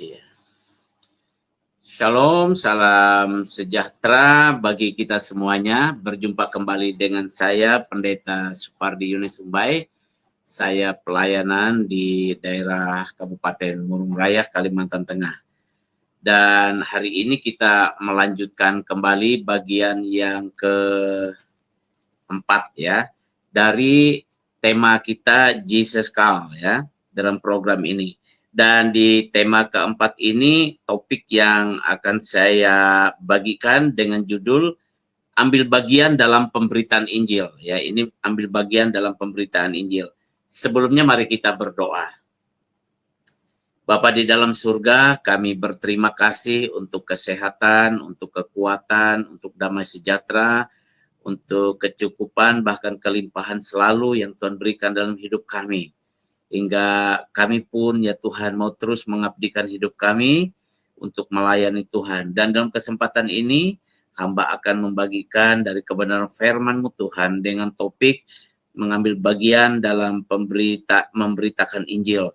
Iya. Shalom, salam sejahtera bagi kita semuanya. Berjumpa kembali dengan saya, Pendeta Supardi Yunis Umbai. Saya pelayanan di daerah Kabupaten Murung Raya, Kalimantan Tengah. Dan hari ini kita melanjutkan kembali bagian yang keempat ya, dari tema kita Jesus Call ya, dalam program ini. Dan di tema keempat ini topik yang akan saya bagikan dengan judul ambil bagian dalam pemberitaan Injil ya. Ini ambil bagian dalam pemberitaan Injil. Sebelumnya mari kita berdoa. Bapa di dalam surga, kami berterima kasih untuk kesehatan, untuk kekuatan, untuk damai sejahtera, untuk kecukupan bahkan kelimpahan selalu yang Tuhan berikan dalam hidup kami. Hingga kami pun ya Tuhan mau terus mengabdikan hidup kami untuk melayani Tuhan. Dan dalam kesempatan ini hamba akan membagikan dari kebenaran firman-Mu Tuhan dengan topik mengambil bagian dalam memberitakan Injil.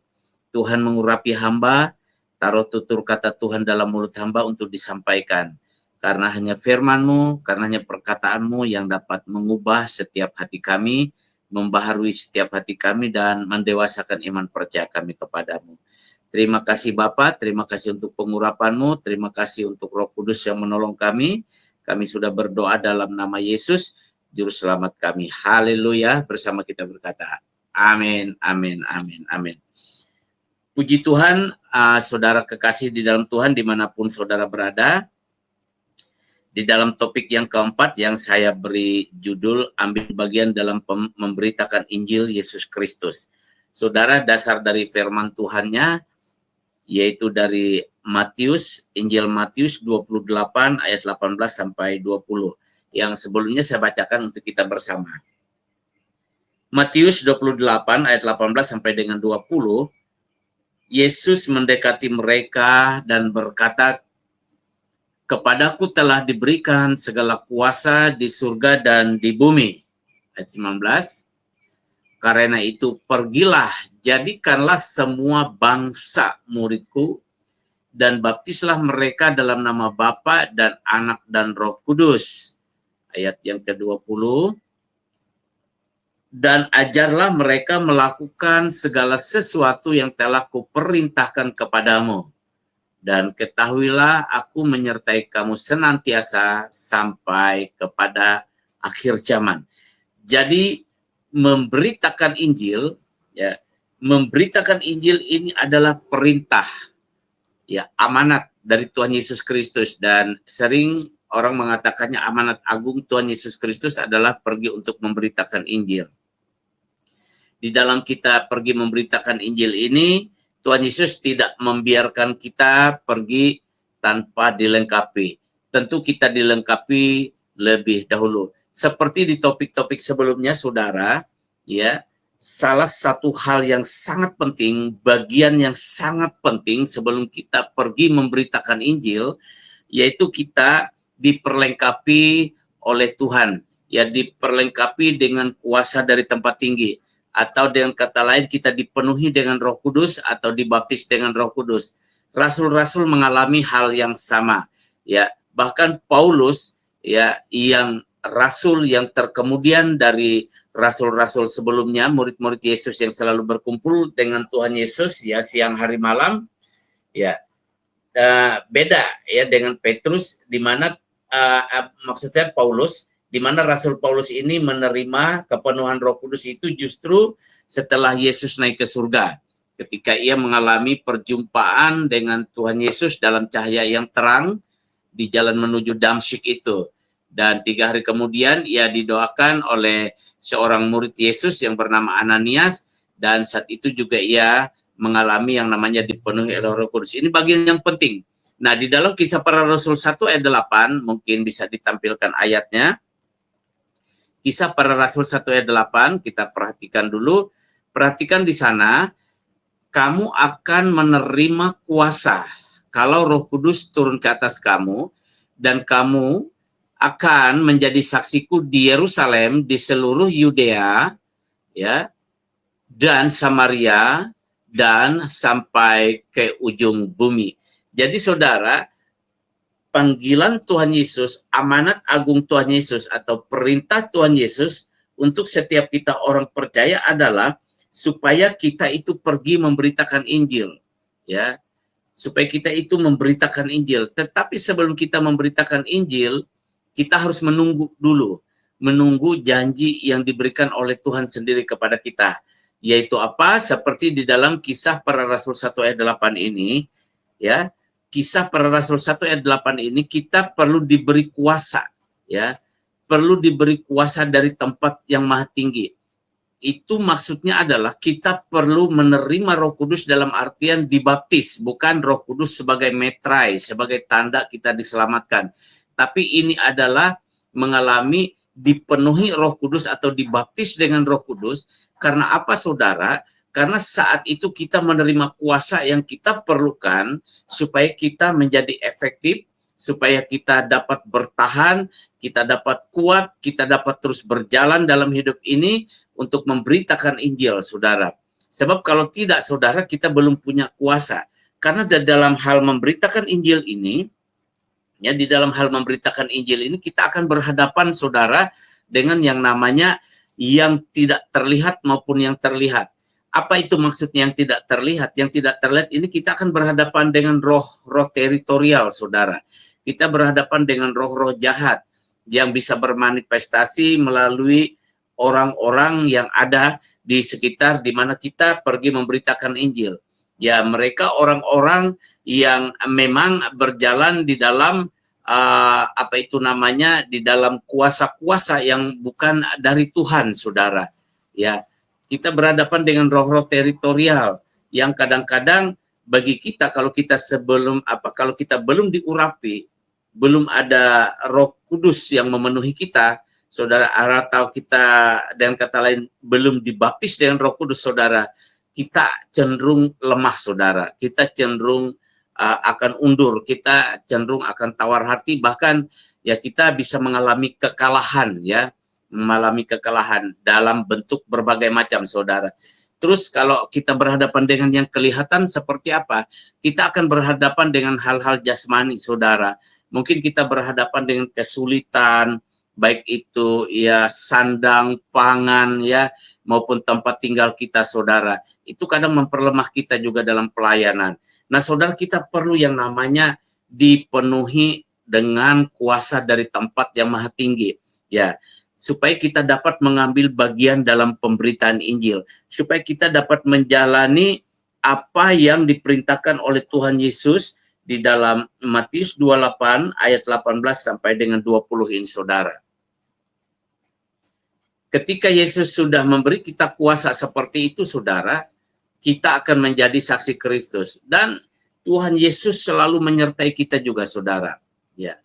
Tuhan mengurapi hamba, taruh tutur kata Tuhan dalam mulut hamba untuk disampaikan. Karena hanya firman-Mu, karena hanya perkataan-Mu yang dapat mengubah setiap hati kami, membaharui setiap hati kami dan mendewasakan iman percaya kami kepadamu. Terima kasih Bapa, terima kasih untuk pengurapan-Mu, terima kasih untuk Roh Kudus yang menolong kami. Kami sudah berdoa dalam nama Yesus, Juru Selamat kami. Haleluya, bersama kita berkata, amin, amin, amin, amin. Puji Tuhan, saudara kekasih di dalam Tuhan dimanapun saudara berada. Di dalam topik yang keempat yang saya beri judul ambil bagian dalam memberitakan Injil Yesus Kristus. Saudara, dasar dari firman Tuhannya yaitu dari Matius, Injil Matius 28 ayat 18 sampai 20. Yang sebelumnya saya bacakan untuk kita bersama. Matius 28 ayat 18 sampai dengan 20. Yesus mendekati mereka dan berkata, "Kepadaku telah diberikan segala kuasa di surga dan di bumi." Ayat 19. Karena itu pergilah, jadikanlah semua bangsa muridku, dan baptislah mereka dalam nama Bapa dan Anak dan Roh Kudus. Ayat yang ke-20. Dan ajarlah mereka melakukan segala sesuatu yang telah kuperintahkan kepadamu. Dan ketahuilah aku menyertai kamu senantiasa sampai kepada akhir zaman. Jadi memberitakan Injil, ya, memberitakan Injil ini adalah perintah, ya, amanat dari Tuhan Yesus Kristus. Dan sering orang mengatakannya amanat agung Tuhan Yesus Kristus adalah pergi untuk memberitakan Injil. Di dalam kita pergi memberitakan Injil ini, Tuhan Yesus tidak membiarkan kita pergi tanpa dilengkapi. Tentu kita dilengkapi lebih dahulu. Seperti di topik-topik sebelumnya, saudara, ya, salah satu hal yang sangat penting, bagian yang sangat penting sebelum kita pergi memberitakan Injil, yaitu kita diperlengkapi oleh Tuhan, ya, diperlengkapi dengan kuasa dari tempat tinggi. Atau dengan kata lain kita dipenuhi dengan Roh Kudus atau dibaptis dengan Roh Kudus. Rasul-rasul mengalami hal yang sama, ya. Bahkan Paulus, ya, yang rasul yang terkemudian dari rasul-rasul sebelumnya, murid-murid Yesus yang selalu berkumpul dengan Tuhan Yesus, ya, siang hari malam, ya. Beda ya dengan Petrus, di mana maksudnya Paulus, di mana Rasul Paulus ini menerima kepenuhan Roh Kudus itu justru setelah Yesus naik ke surga. Ketika ia mengalami perjumpaan dengan Tuhan Yesus dalam cahaya yang terang di jalan menuju Damsyik itu. Dan 3 hari kemudian ia didoakan oleh seorang murid Yesus yang bernama Ananias, dan saat itu juga ia mengalami yang namanya dipenuhi oleh Roh Kudus. Ini bagian yang penting. Nah, di dalam Kisah Para Rasul 1 ayat 8, mungkin bisa ditampilkan ayatnya. Kisah Para Rasul 1 ayat 8, kita perhatikan dulu. Perhatikan di sana, kamu akan menerima kuasa kalau Roh Kudus turun ke atas kamu, dan kamu akan menjadi saksiku di Yerusalem, di seluruh Yudea, ya, dan Samaria, dan sampai ke ujung bumi. Jadi saudara, panggilan Tuhan Yesus, amanat agung Tuhan Yesus atau perintah Tuhan Yesus untuk setiap kita orang percaya adalah supaya kita itu pergi memberitakan Injil, ya. Supaya kita itu memberitakan Injil. Tetapi sebelum kita memberitakan Injil, kita harus menunggu dulu, menunggu janji yang diberikan oleh Tuhan sendiri kepada kita. Yaitu apa? Seperti di dalam Kisah Para Rasul 1 ayat 8 ini, ya. Kisah Para Rasul 1 ayat 8 ini kita perlu diberi kuasa, ya. Perlu diberi kuasa dari tempat yang maha tinggi. Itu maksudnya adalah kita perlu menerima Roh Kudus dalam artian dibaptis, bukan Roh Kudus sebagai metrai, sebagai tanda kita diselamatkan. Tapi ini adalah mengalami dipenuhi Roh Kudus atau dibaptis dengan Roh Kudus. Karena apa saudara? Karena saat itu kita menerima kuasa yang kita perlukan supaya kita menjadi efektif, supaya kita dapat bertahan, kita dapat kuat, kita dapat terus berjalan dalam hidup ini untuk memberitakan Injil, saudara. Sebab kalau tidak, saudara, kita belum punya kuasa. Karena di dalam hal memberitakan Injil ini, ya, di dalam hal memberitakan Injil ini kita akan berhadapan, saudara, dengan yang namanya yang tidak terlihat maupun yang terlihat. Apa itu maksudnya yang tidak terlihat? Yang tidak terlihat ini kita akan berhadapan dengan roh-roh teritorial, saudara. Kita berhadapan dengan roh-roh jahat yang bisa bermanifestasi melalui orang-orang yang ada di sekitar di mana kita pergi memberitakan Injil. Ya, mereka orang-orang yang memang berjalan di dalam di dalam kuasa-kuasa yang bukan dari Tuhan, saudara. Ya, kita berhadapan dengan roh-roh teritorial yang kadang-kadang bagi kita kalau kita belum diurapi, belum ada Roh Kudus yang memenuhi kita, saudara, atau kita dengan kata lain belum dibaptis dengan Roh Kudus, saudara, kita cenderung lemah, saudara. Kita cenderung akan undur, kita cenderung akan tawar hati, bahkan ya kita bisa mengalami kekalahan, ya. Mengalami kekalahan dalam bentuk berbagai macam, saudara. Terus kalau kita berhadapan dengan yang kelihatan seperti apa? Kita akan berhadapan dengan hal-hal jasmani, saudara. Mungkin kita berhadapan dengan kesulitan, baik itu ya sandang, pangan, ya, maupun tempat tinggal kita, saudara. Itu kadang memperlemah kita juga dalam pelayanan. Nah, saudara, kita perlu yang namanya dipenuhi dengan kuasa dari tempat yang maha tinggi, ya, supaya kita dapat mengambil bagian dalam pemberitaan Injil, supaya kita dapat menjalani apa yang diperintahkan oleh Tuhan Yesus di dalam Matius 28 ayat 18 sampai dengan 20 ini, saudara. Ketika Yesus sudah memberi kita kuasa seperti itu, saudara, kita akan menjadi saksi Kristus. Dan Tuhan Yesus selalu menyertai kita juga, saudara. Ya,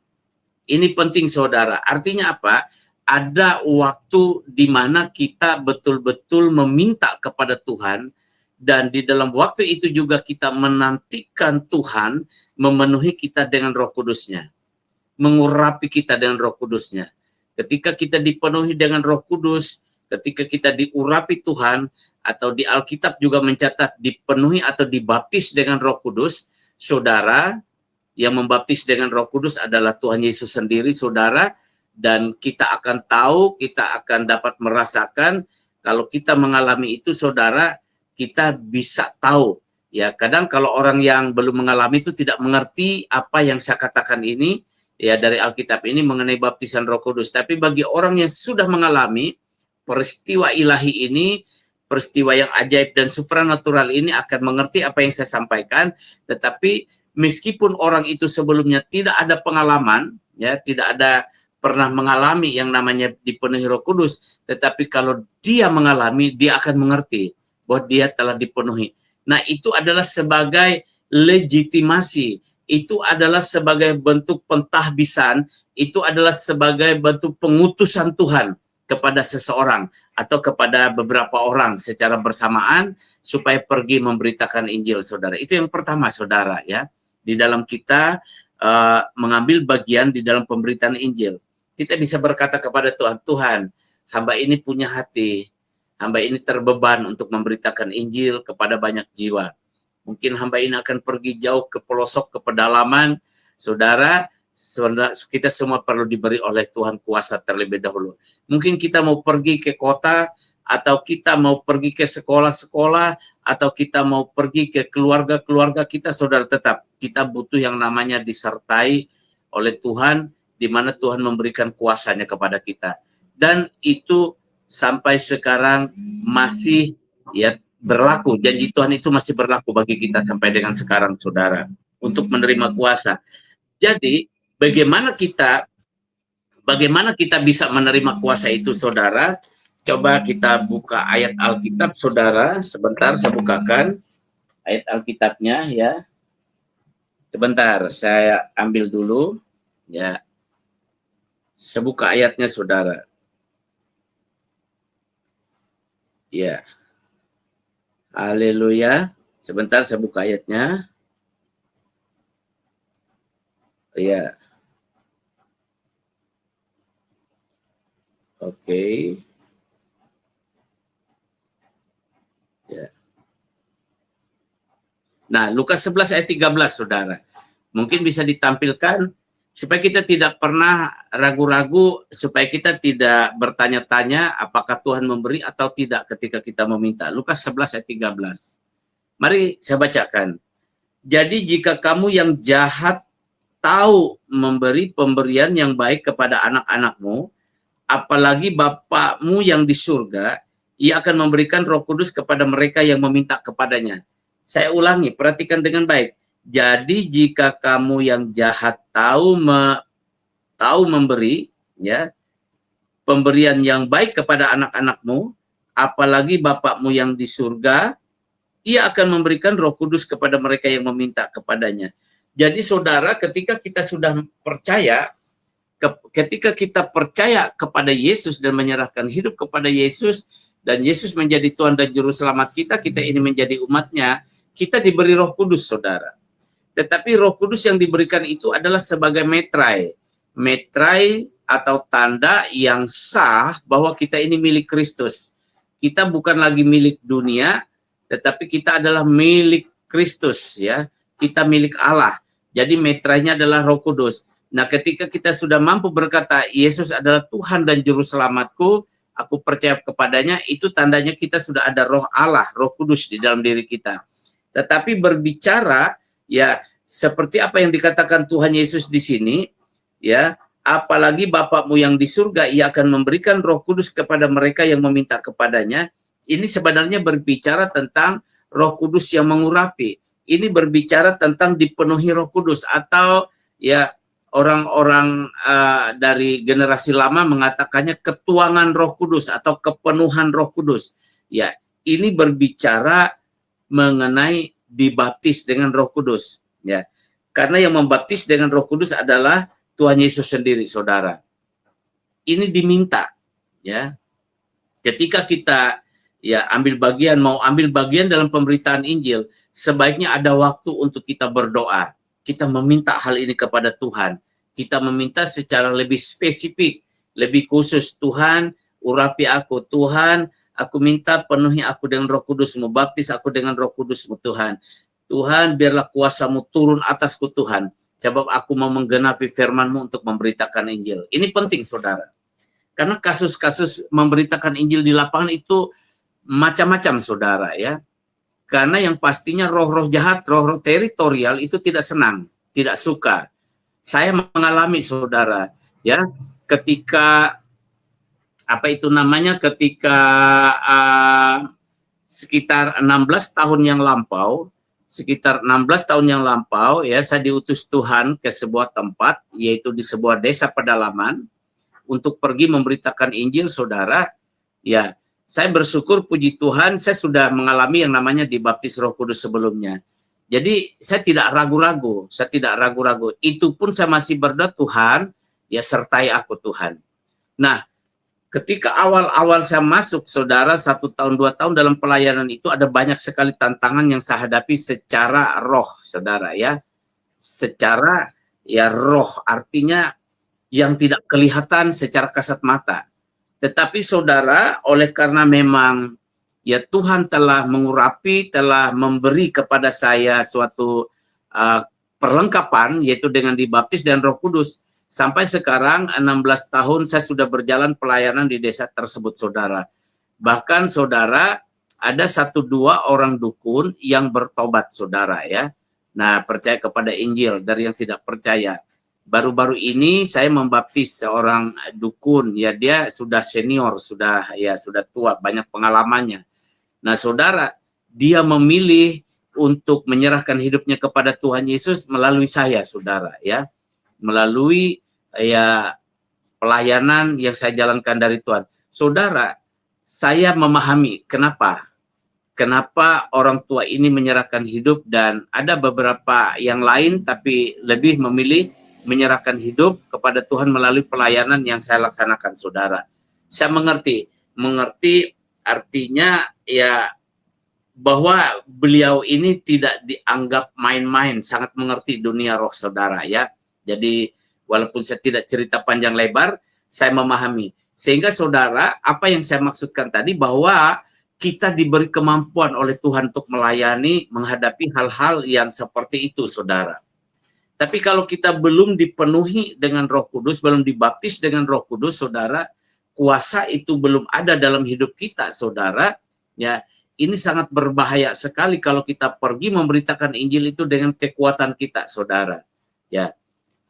ini penting, saudara. Artinya apa? Ada waktu di mana kita betul-betul meminta kepada Tuhan, dan di dalam waktu itu juga kita menantikan Tuhan memenuhi kita dengan Roh Kudus-Nya, mengurapi kita dengan Roh Kudus-Nya. Ketika kita dipenuhi dengan Roh Kudus, ketika kita diurapi Tuhan, atau di Alkitab juga mencatat dipenuhi atau dibaptis dengan Roh Kudus, saudara, yang membaptis dengan Roh Kudus adalah Tuhan Yesus sendiri, saudara. Dan kita akan tahu, kita akan dapat merasakan kalau kita mengalami itu, saudara, kita bisa tahu. Ya, kadang kalau orang yang belum mengalami itu tidak mengerti apa yang saya katakan ini, ya, dari Alkitab ini mengenai baptisan Roh Kudus. Tapi bagi orang yang sudah mengalami peristiwa ilahi ini, peristiwa yang ajaib dan supranatural ini, akan mengerti apa yang saya sampaikan. Tetapi meskipun orang itu sebelumnya tidak ada pengalaman, ya, tidak ada pernah mengalami yang namanya dipenuhi Roh Kudus, tetapi kalau dia mengalami, dia akan mengerti bahwa dia telah dipenuhi. Nah, itu adalah sebagai legitimasi, itu adalah sebagai bentuk pentahbisan, itu adalah sebagai bentuk pengutusan Tuhan kepada seseorang atau kepada beberapa orang secara bersamaan supaya pergi memberitakan Injil, saudara. Itu yang pertama, saudara, ya. Di dalam kita mengambil bagian di dalam pemberitaan Injil, kita bisa berkata kepada Tuhan, Tuhan, hamba ini punya hati, hamba ini terbeban untuk memberitakan Injil kepada banyak jiwa. Mungkin hamba ini akan pergi jauh ke pelosok, ke pedalaman. Saudara, kita semua perlu diberi oleh Tuhan kuasa terlebih dahulu. Mungkin kita mau pergi ke kota, atau kita mau pergi ke sekolah-sekolah, atau kita mau pergi ke keluarga-keluarga kita, saudara, tetap kita butuh yang namanya disertai oleh Tuhan, di mana Tuhan memberikan kuasanya kepada kita. Dan itu sampai sekarang masih ya berlaku. Janji Tuhan itu masih berlaku bagi kita sampai dengan sekarang, saudara, untuk menerima kuasa. Jadi bagaimana kita bisa menerima kuasa itu, saudara? Coba kita buka ayat Alkitab, saudara. Sebentar, saya bukakan ayat Alkitabnya ya. Sebentar, saya ambil dulu ya. Saya buka ayatnya, saudara. Ya. Haleluya. Sebentar, saya buka ayatnya. Ya. Oke. Ya. Nah, Lukas 11 ayat 13, saudara. Mungkin bisa ditampilkan supaya kita tidak pernah ragu-ragu, supaya kita tidak bertanya-tanya apakah Tuhan memberi atau tidak ketika kita meminta. Lukas 11 ayat 13. Mari saya bacakan. Jadi jika kamu yang jahat tahu memberi pemberian yang baik kepada anak-anakmu, apalagi Bapakmu yang di surga, Ia akan memberikan Roh Kudus kepada mereka yang meminta kepadanya. Saya ulangi, perhatikan dengan baik. Jadi jika kamu yang jahat tahu memberi ya pemberian yang baik kepada anak-anakmu, apalagi Bapakmu yang di surga, Ia akan memberikan Roh Kudus kepada mereka yang meminta kepadanya. Jadi saudara, ketika kita sudah percaya, ketika kita percaya kepada Yesus dan menyerahkan hidup kepada Yesus, dan Yesus menjadi Tuhan dan Juru Selamat kita, kita ini menjadi umatnya, kita diberi Roh Kudus, saudara. Tetapi Roh Kudus yang diberikan itu adalah sebagai metrai. Metrai atau tanda yang sah bahwa kita ini milik Kristus. Kita bukan lagi milik dunia, tetapi kita adalah milik Kristus, ya. Kita milik Allah. Jadi metrainya adalah Roh Kudus. Nah, ketika kita sudah mampu berkata, Yesus adalah Tuhan dan Juru Selamatku, aku percaya kepadanya, itu tandanya kita sudah ada Roh Allah, Roh Kudus di dalam diri kita. Tetapi berbicara, ya, seperti apa yang dikatakan Tuhan Yesus di sini, ya, apalagi Bapakmu yang di surga, Ia akan memberikan Roh Kudus kepada mereka yang meminta kepadanya. Ini sebenarnya berbicara tentang Roh Kudus yang mengurapi. Ini berbicara tentang dipenuhi Roh Kudus, atau ya orang-orang dari generasi lama mengatakannya ketuangan Roh Kudus atau kepenuhan Roh Kudus. Ya, ini berbicara mengenai dibaptis dengan Roh Kudus, ya. Karena yang membaptis dengan Roh Kudus adalah Tuhan Yesus sendiri, saudara. Ini diminta, ya. Ketika kita mau ambil bagian dalam pemberitaan Injil, sebaiknya ada waktu untuk kita berdoa. Kita meminta hal ini kepada Tuhan. Kita meminta secara lebih spesifik, lebih khusus. Tuhan, urapi aku. Tuhan, aku minta penuhi aku dengan Roh Kudus-Mu, baptis aku dengan Roh Kudus-Mu, Tuhan. Tuhan, biarlah kuasa-Mu turun atasku, Tuhan. Sebab aku mau menggenapi firman-Mu untuk memberitakan Injil. Ini penting, saudara. Karena kasus-kasus memberitakan Injil di lapangan itu macam-macam, saudara, ya. Karena yang pastinya roh-roh jahat, roh-roh teritorial itu tidak senang, tidak suka. Saya mengalami, saudara, ya, ketika ketika sekitar 16 tahun yang lampau, ya, saya diutus Tuhan ke sebuah tempat, yaitu di sebuah desa pedalaman, untuk pergi memberitakan Injil, saudara. Ya, saya bersyukur, puji Tuhan, saya sudah mengalami yang namanya dibaptis Roh Kudus sebelumnya. Jadi saya tidak ragu-ragu, Itu pun saya masih berdoa, Tuhan, ya sertai aku, Tuhan. Nah, ketika awal-awal saya masuk, saudara, 1 tahun, 2 tahun dalam pelayanan itu ada banyak sekali tantangan yang saya hadapi secara roh, saudara, ya. Secara ya roh, artinya yang tidak kelihatan secara kasat mata. Tetapi saudara, oleh karena memang ya Tuhan telah mengurapi, telah memberi kepada saya suatu perlengkapan, yaitu dengan dibaptis dan Roh Kudus. Sampai sekarang 16 tahun saya sudah berjalan pelayanan di desa tersebut, saudara. Bahkan saudara, ada 1-2 orang dukun yang bertobat, saudara ya. Nah, percaya kepada Injil dari yang tidak percaya. Baru-baru ini saya membaptis seorang dukun, ya dia sudah senior, sudah tua, banyak pengalamannya. Nah, saudara, dia memilih untuk menyerahkan hidupnya kepada Tuhan Yesus melalui saya, saudara ya. Melalui ya pelayanan yang saya jalankan dari Tuhan. Saudara, saya memahami kenapa orang tua ini menyerahkan hidup, dan ada beberapa yang lain tapi lebih memilih menyerahkan hidup kepada Tuhan melalui pelayanan yang saya laksanakan, saudara. Saya mengerti artinya ya bahwa beliau ini tidak dianggap main-main, sangat mengerti dunia roh, saudara ya. Jadi walaupun saya tidak cerita panjang lebar, saya memahami. Sehingga saudara, apa yang saya maksudkan tadi bahwa kita diberi kemampuan oleh Tuhan untuk melayani, menghadapi hal-hal yang seperti itu, saudara. Tapi kalau kita belum dipenuhi dengan Roh Kudus, belum dibaptis dengan Roh Kudus, saudara, kuasa itu belum ada dalam hidup kita, saudara. Ya, ini sangat berbahaya sekali kalau kita pergi memberitakan Injil itu dengan kekuatan kita, saudara. Ya,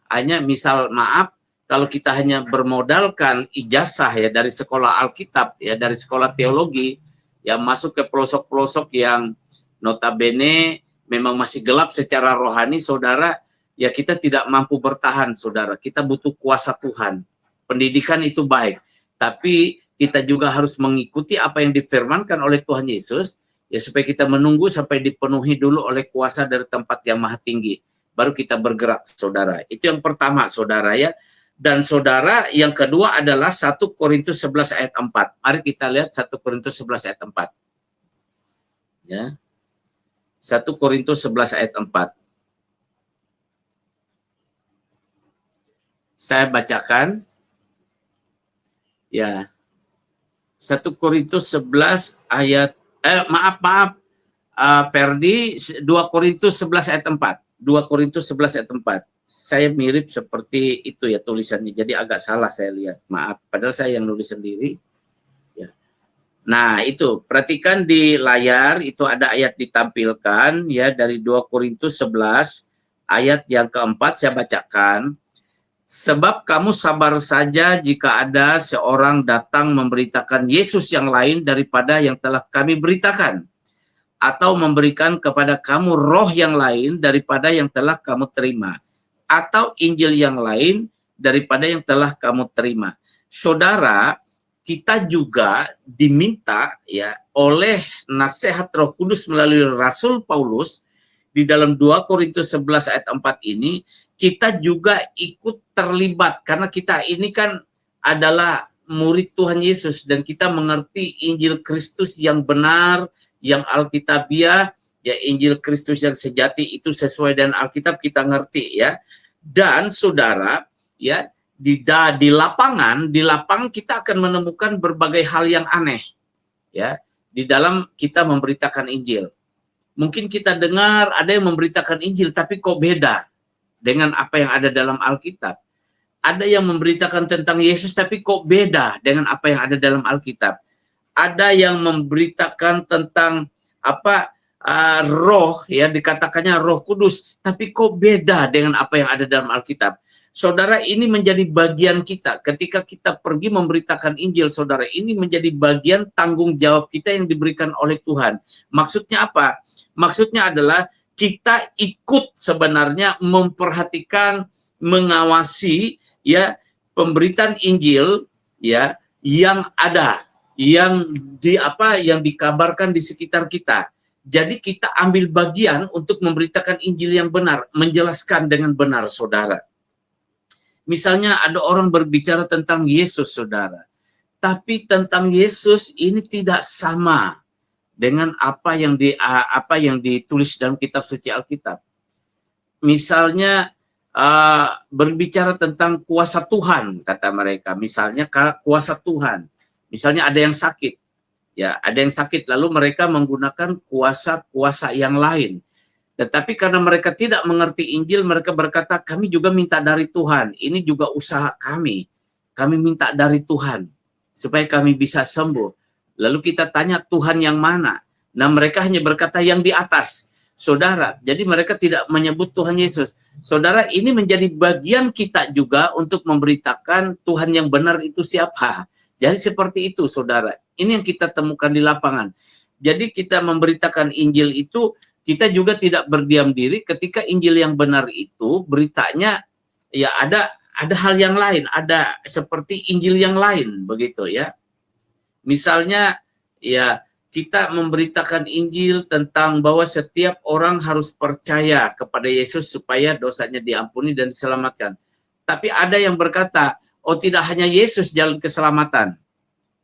hanya misal maaf, kalau kita hanya bermodalkan ijazah ya dari sekolah Alkitab, ya dari sekolah teologi, ya masuk ke pelosok-pelosok yang notabene memang masih gelap secara rohani, saudara. Ya kita tidak mampu bertahan, saudara. Kita butuh kuasa Tuhan. Pendidikan itu baik, tapi kita juga harus mengikuti apa yang difirmankan oleh Tuhan Yesus, ya supaya kita menunggu sampai dipenuhi dulu oleh kuasa dari tempat yang maha tinggi. Baru kita bergerak, saudara. Itu yang pertama, saudara ya. Dan saudara, yang kedua adalah 1 Korintus 11 ayat 4. Mari kita lihat 1 Korintus 11 ayat 4. Ya. 1 Korintus 11 ayat 4. Saya bacakan. Ya. 1 Korintus 11 ayat Ferdi, 2 Korintus 11 ayat 4. 2 Korintus 11 ayat 4. Saya mirip seperti itu ya tulisannya. Jadi agak salah saya lihat. Maaf, padahal saya yang nulis sendiri. Ya. Nah, itu perhatikan di layar, itu ada ayat ditampilkan ya dari 2 Korintus 11 ayat yang keempat, saya bacakan. Sebab kamu sabar saja jika ada seorang datang memberitakan Yesus yang lain daripada yang telah kami beritakan, atau memberikan kepada kamu roh yang lain daripada yang telah kamu terima, atau Injil yang lain daripada yang telah kamu terima. Saudara, kita juga diminta ya oleh nasihat Roh Kudus melalui Rasul Paulus di dalam 2 Korintus 11 ayat 4 ini, kita juga ikut terlibat karena kita ini kan adalah murid Tuhan Yesus dan kita mengerti Injil Kristus yang benar, yang Alkitabiah, ya Injil Kristus yang sejati itu sesuai dengan Alkitab kita ngerti ya. Dan saudara, ya di lapangan kita akan menemukan berbagai hal yang aneh ya di dalam kita memberitakan Injil. Mungkin kita dengar ada yang memberitakan Injil tapi kok beda dengan apa yang ada dalam Alkitab. Ada yang memberitakan tentang Yesus tapi kok beda dengan apa yang ada dalam Alkitab. Ada yang memberitakan tentang roh, ya dikatakannya Roh Kudus, tapi kok beda dengan apa yang ada dalam Alkitab. Saudara, ini menjadi bagian kita. Ketika kita pergi memberitakan Injil, saudara, ini menjadi bagian tanggung jawab kita yang diberikan oleh Tuhan. Maksudnya apa? Maksudnya adalah kita ikut sebenarnya memperhatikan, mengawasi ya pemberitaan Injil ya yang ada, yang dikabarkan di sekitar kita. Jadi kita ambil bagian untuk memberitakan Injil yang benar, menjelaskan dengan benar, saudara. Misalnya ada orang berbicara tentang Yesus, saudara. Tapi tentang Yesus ini tidak sama dengan apa yang ditulis dalam kitab suci Alkitab. Misalnya berbicara tentang kuasa Tuhan, kata mereka. Misalnya kuasa Tuhan. Misalnya ada yang sakit, ya ada yang sakit, lalu mereka menggunakan kuasa-kuasa yang lain. Tetapi karena mereka tidak mengerti Injil, mereka berkata, kami juga minta dari Tuhan. Ini juga usaha kami. Kami minta dari Tuhan supaya kami bisa sembuh. Lalu kita tanya, Tuhan yang mana? Nah, mereka hanya berkata yang di atas. Saudara, jadi mereka tidak menyebut Tuhan Yesus. Saudara, ini menjadi bagian kita juga untuk memberitakan Tuhan yang benar itu siapa. Jadi seperti itu, saudara. Ini yang kita temukan di lapangan. Jadi kita memberitakan Injil itu, kita juga tidak berdiam diri ketika Injil yang benar itu beritanya ya ada hal yang lain, ada seperti Injil yang lain begitu ya. Misalnya ya kita memberitakan Injil tentang bahwa setiap orang harus percaya kepada Yesus supaya dosanya diampuni dan diselamatkan. Tapi ada yang berkata, oh tidak hanya Yesus jalan keselamatan.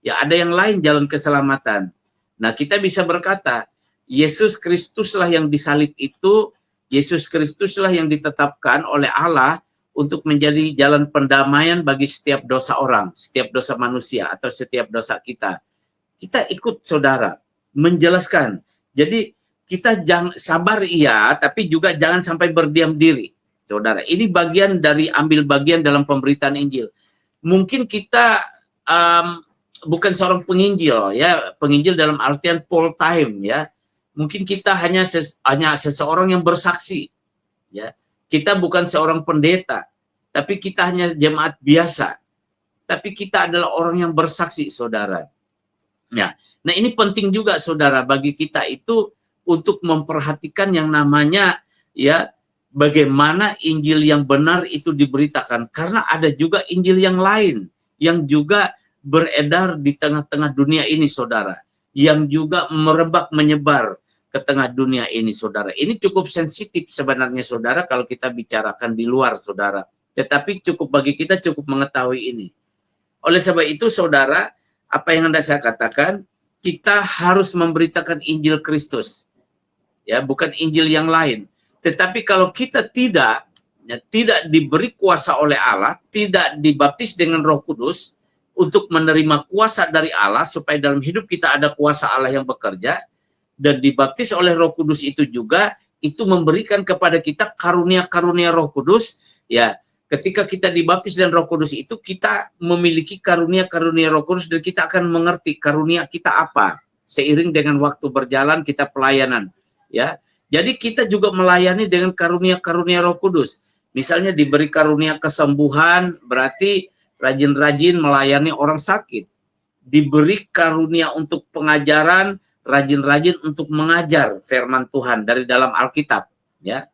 Ya ada yang lain jalan keselamatan. Nah kita bisa berkata, Yesus Kristuslah yang disalib itu, Yesus Kristuslah yang ditetapkan oleh Allah untuk menjadi jalan pendamaian bagi setiap dosa orang, setiap dosa manusia atau setiap dosa kita. Kita ikut saudara menjelaskan. Jadi kita jangan sabar iya, tapi juga jangan sampai berdiam diri. Saudara, ini bagian dari ambil bagian dalam pemberitaan Injil. Mungkin kita bukan seorang penginjil ya, penginjil dalam artian full time ya. Mungkin kita hanya seseorang yang bersaksi ya. Kita bukan seorang pendeta, tapi kita hanya jemaat biasa. Tapi kita adalah orang yang bersaksi, saudara. Ya. Nah ini penting juga saudara bagi kita itu untuk memperhatikan yang namanya ya bagaimana Injil yang benar itu diberitakan, karena ada juga Injil yang lain yang juga beredar di tengah-tengah dunia ini saudara, yang juga merebak menyebar ke tengah dunia ini saudara. Ini cukup sensitif sebenarnya saudara kalau kita bicarakan di luar saudara, tetapi cukup bagi kita cukup mengetahui ini. Oleh sebab itu saudara, apa yang Anda saya katakan, kita harus memberitakan Injil Kristus. Ya, bukan Injil yang lain. Tetapi kalau kita tidak diberi kuasa oleh Allah, tidak dibaptis dengan Roh Kudus untuk menerima kuasa dari Allah supaya dalam hidup kita ada kuasa Allah yang bekerja, dan dibaptis oleh Roh Kudus itu juga itu memberikan kepada kita karunia-karunia Roh Kudus, ya. Ketika kita dibaptis dan Roh Kudus itu kita memiliki karunia-karunia Roh Kudus dan kita akan mengerti karunia kita apa. Seiring dengan waktu berjalan kita pelayanan, ya. Jadi kita juga melayani dengan karunia-karunia Roh Kudus. Misalnya diberi karunia kesembuhan, berarti rajin-rajin melayani orang sakit. Diberi karunia untuk pengajaran, rajin-rajin untuk mengajar firman Tuhan dari dalam Alkitab, ya.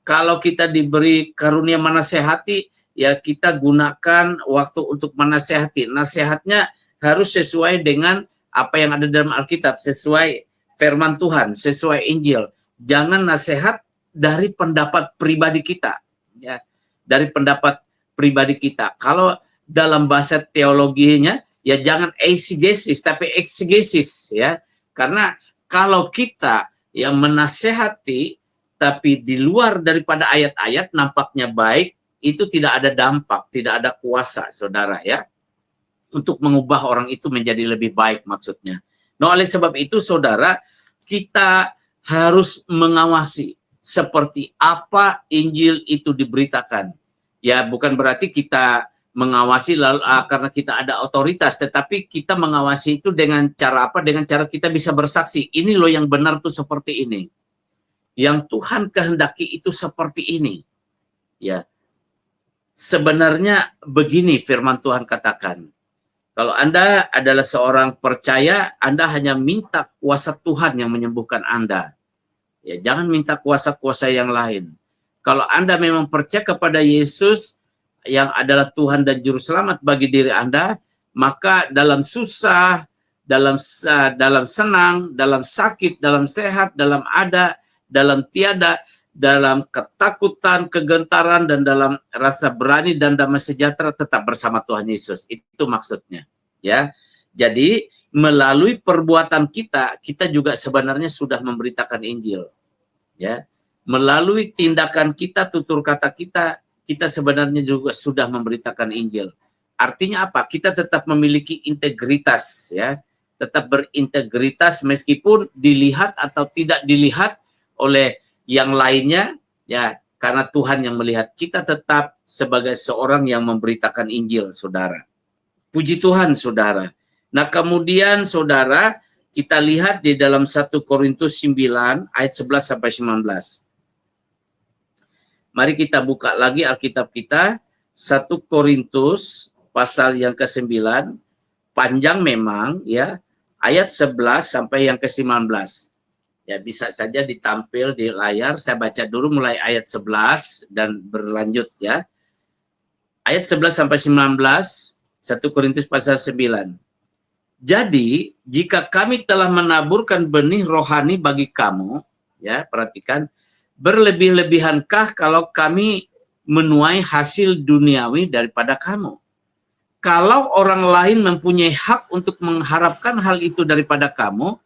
Kalau kita diberi karunia menasehati, ya kita gunakan waktu untuk menasehati. Nasihatnya harus sesuai dengan apa yang ada dalam Alkitab, sesuai firman Tuhan, sesuai Injil. Jangan nasihat dari pendapat pribadi kita, ya, dari pendapat pribadi kita. Kalau dalam bahasa teologinya, ya jangan eisegesis, tapi exegesis, ya. Karena kalau kita yang menasehati tapi di luar daripada ayat-ayat nampaknya baik, itu tidak ada dampak, tidak ada kuasa, saudara ya, untuk mengubah orang itu menjadi lebih baik maksudnya. Nah oleh sebab itu saudara, kita harus mengawasi seperti apa Injil itu diberitakan. Ya bukan berarti kita mengawasi lalu karena kita ada otoritas, tetapi kita mengawasi itu dengan cara apa? Dengan cara kita bisa bersaksi, ini loh yang benar tuh seperti ini. Yang Tuhan kehendaki itu seperti ini. Ya. Sebenarnya begini firman Tuhan katakan. Kalau Anda adalah seorang percaya, Anda hanya minta kuasa Tuhan yang menyembuhkan Anda. Ya, jangan minta kuasa-kuasa yang lain. Kalau Anda memang percaya kepada Yesus yang adalah Tuhan dan Juru Selamat bagi diri Anda, maka dalam susah, dalam senang, dalam sakit, dalam sehat, dalam ada, dalam tiada, dalam ketakutan, kegentaran, dan dalam rasa berani dan damai sejahtera tetap bersama Tuhan Yesus. Itu maksudnya. Ya, jadi melalui perbuatan kita, kita juga sebenarnya sudah memberitakan Injil. Ya, melalui tindakan kita, tutur kata kita, kita sebenarnya juga sudah memberitakan Injil. Artinya apa? Kita tetap memiliki integritas, ya, tetap berintegritas meskipun dilihat atau tidak dilihat oleh yang lainnya, ya, karena Tuhan yang melihat. Kita tetap sebagai seorang yang memberitakan Injil, saudara. Puji Tuhan, saudara. Nah, kemudian saudara, kita lihat di dalam 1 Korintus 9 ayat 11 sampai 19. Mari kita buka lagi Alkitab kita, 1 Korintus pasal yang ke-9, panjang memang, ya, ayat 11 sampai yang ke-19. Ya, bisa saja ditampil di layar. Saya baca dulu mulai ayat 11 dan berlanjut, ya. Ayat 11 sampai 19, 1 Korintus pasal 9. Jadi, jika kami telah menaburkan benih rohani bagi kamu, ya, perhatikan, berlebih-lebihankah kalau kami menuai hasil duniawi daripada kamu? Kalau orang lain mempunyai hak untuk mengharapkan hal itu daripada kamu,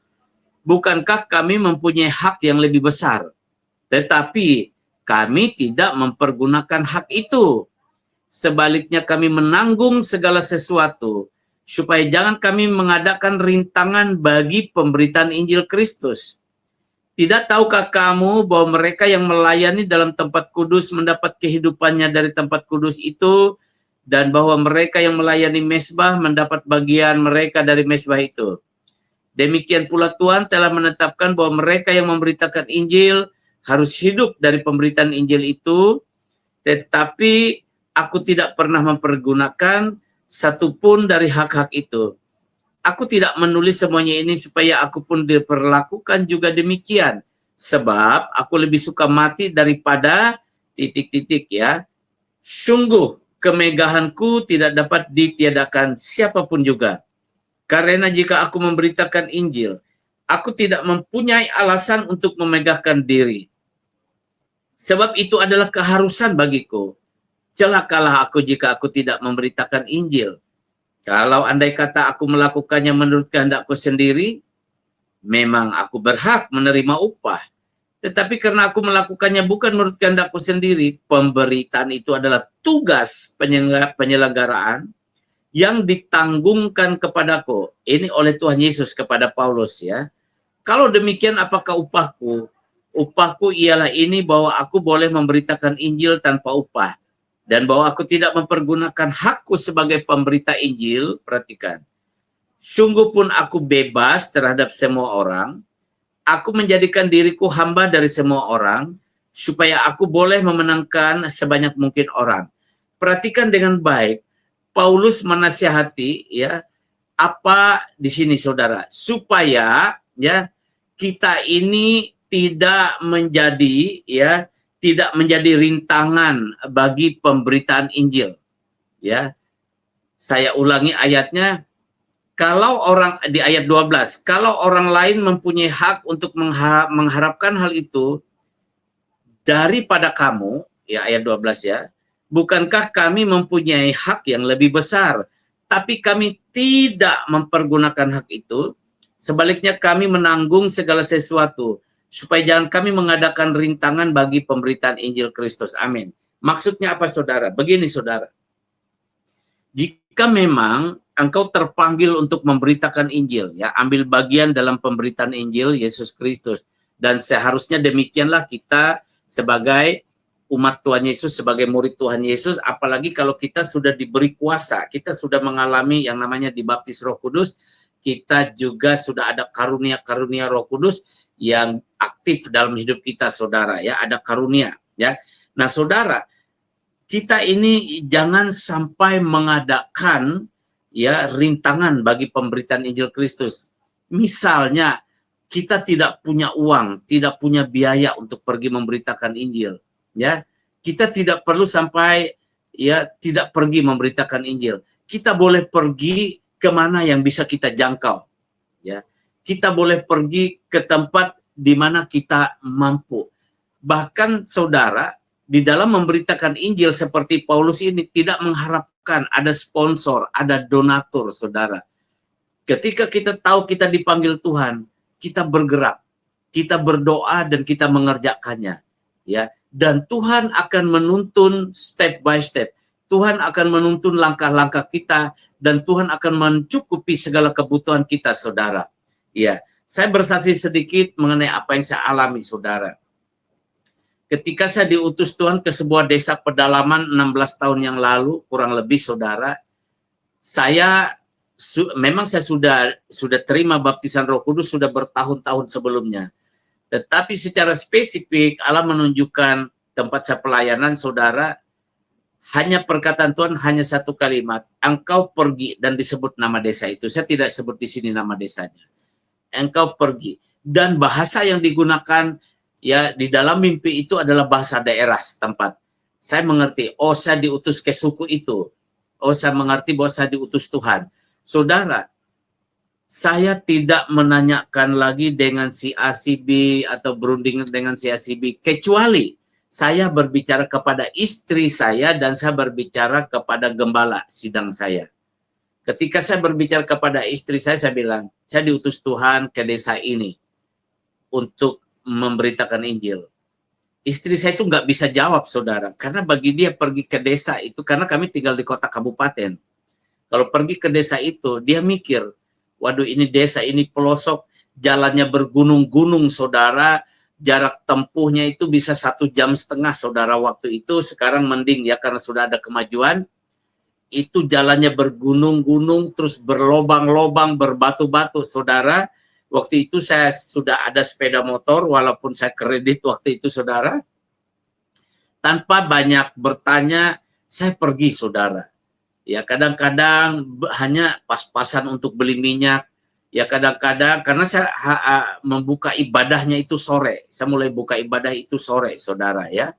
bukankah kami mempunyai hak yang lebih besar? Tetapi kami tidak mempergunakan hak itu. Sebaliknya kami menanggung segala sesuatu, supaya jangan kami mengadakan rintangan bagi pemberitaan Injil Kristus. Tidak tahukah kamu bahwa mereka yang melayani dalam tempat kudus mendapat kehidupannya dari tempat kudus itu, dan bahwa mereka yang melayani mezbah mendapat bagian mereka dari mezbah itu? Demikian pula Tuhan telah menetapkan bahwa mereka yang memberitakan Injil harus hidup dari pemberitaan Injil itu, tetapi aku tidak pernah mempergunakan satupun dari hak-hak itu. Aku tidak menulis semuanya ini supaya aku pun diperlakukan juga demikian. Sebab aku lebih suka mati daripada ... ya. Sungguh kemegahanku tidak dapat ditiadakan siapapun juga. Karena jika aku memberitakan Injil, aku tidak mempunyai alasan untuk memegahkan diri. Sebab itu adalah keharusan bagiku. Celakalah aku jika aku tidak memberitakan Injil. Kalau andai kata aku melakukannya menurut kehendakku sendiri, memang aku berhak menerima upah. Tetapi karena aku melakukannya bukan menurut kehendakku sendiri, pemberitaan itu adalah tugas penyelenggaraan yang ditanggungkan kepadaku. Ini oleh Tuhan Yesus kepada Paulus, ya. Kalau demikian, apakah upahku? Upahku ialah ini, bahwa aku boleh memberitakan Injil tanpa upah. Dan bahwa aku tidak mempergunakan hakku sebagai pemberita Injil, perhatikan. Sungguh pun aku bebas terhadap semua orang, aku menjadikan diriku hamba dari semua orang, supaya aku boleh memenangkan sebanyak mungkin orang. Perhatikan dengan baik, Paulus menasihati, ya, apa di sini, saudara, supaya, ya, kita ini tidak menjadi, ya, tidak menjadi rintangan bagi pemberitaan Injil. Ya, saya ulangi ayatnya. Kalau orang di ayat 12, kalau orang lain mempunyai hak untuk mengharapkan hal itu daripada kamu, ya, ayat 12, ya, bukankah kami mempunyai hak yang lebih besar? Tapi kami tidak mempergunakan hak itu. Sebaliknya kami menanggung segala sesuatu, supaya jangan kami mengadakan rintangan bagi pemberitaan Injil Kristus. Amin. Maksudnya apa, saudara? Begini, saudara. Jika memang engkau terpanggil untuk memberitakan Injil, ya, ambil bagian dalam pemberitaan Injil Yesus Kristus. Dan seharusnya demikianlah kita sebagai umat Tuhan Yesus, sebagai murid Tuhan Yesus, apalagi kalau kita sudah diberi kuasa, kita sudah mengalami yang namanya dibaptis Roh Kudus, kita juga sudah ada karunia-karunia Roh Kudus yang aktif dalam hidup kita, saudara, ya, ada karunia, ya. Nah, saudara, kita ini jangan sampai mengadakan, ya, rintangan bagi pemberitaan Injil Kristus. Misalnya kita tidak punya uang, tidak punya biaya untuk pergi memberitakan Injil, ya. Kita tidak perlu sampai, ya, tidak pergi memberitakan Injil. Kita boleh pergi kemana yang bisa kita jangkau, ya. Kita boleh pergi ke tempat di mana kita mampu. Bahkan, saudara, di dalam memberitakan Injil seperti Paulus ini tidak mengharapkan ada sponsor, ada donatur, saudara. Ketika kita tahu kita dipanggil Tuhan, kita bergerak, kita berdoa dan kita mengerjakannya, ya. Dan Tuhan akan menuntun step by step. Tuhan akan menuntun langkah-langkah kita dan Tuhan akan mencukupi segala kebutuhan kita, saudara. Ya, saya bersaksi sedikit mengenai apa yang saya alami, saudara. Ketika saya diutus Tuhan ke sebuah desa pedalaman 16 tahun yang lalu, kurang lebih, saudara, memang saya sudah terima baptisan Roh Kudus sudah bertahun-tahun sebelumnya. Tetapi secara spesifik Allah menunjukkan tempat saya pelayanan, saudara, hanya perkataan Tuhan hanya satu kalimat, engkau pergi, dan disebut nama desa itu. Saya tidak sebut di sini nama desanya. Engkau pergi. Dan bahasa yang digunakan ya di dalam mimpi itu adalah bahasa daerah setempat. Saya mengerti, oh saya diutus ke suku itu. Oh saya mengerti bahwa saya diutus Tuhan. Saudara, saya tidak menanyakan lagi dengan si A, si B, atau berunding dengan si A, si B, kecuali saya berbicara kepada istri saya dan saya berbicara kepada gembala sidang saya. Ketika saya berbicara kepada istri saya bilang, saya diutus Tuhan ke desa ini untuk memberitakan Injil. Istri saya itu nggak bisa jawab, saudara, karena bagi dia pergi ke desa itu, karena kami tinggal di kota kabupaten. Kalau pergi ke desa itu, dia mikir, waduh ini desa, ini pelosok, jalannya bergunung-gunung, saudara, jarak tempuhnya itu bisa 1,5 jam, saudara, waktu itu. Sekarang mending ya, karena sudah ada kemajuan. Itu jalannya bergunung-gunung, terus berlobang-lobang, berbatu-batu, saudara. Waktu itu saya sudah ada sepeda motor, walaupun saya kredit waktu itu, saudara. Tanpa banyak bertanya, saya pergi, saudara. Ya kadang-kadang hanya pas-pasan untuk beli minyak. Ya kadang-kadang karena saya membuka ibadahnya itu sore. Saya mulai buka ibadah itu sore, saudara, ya.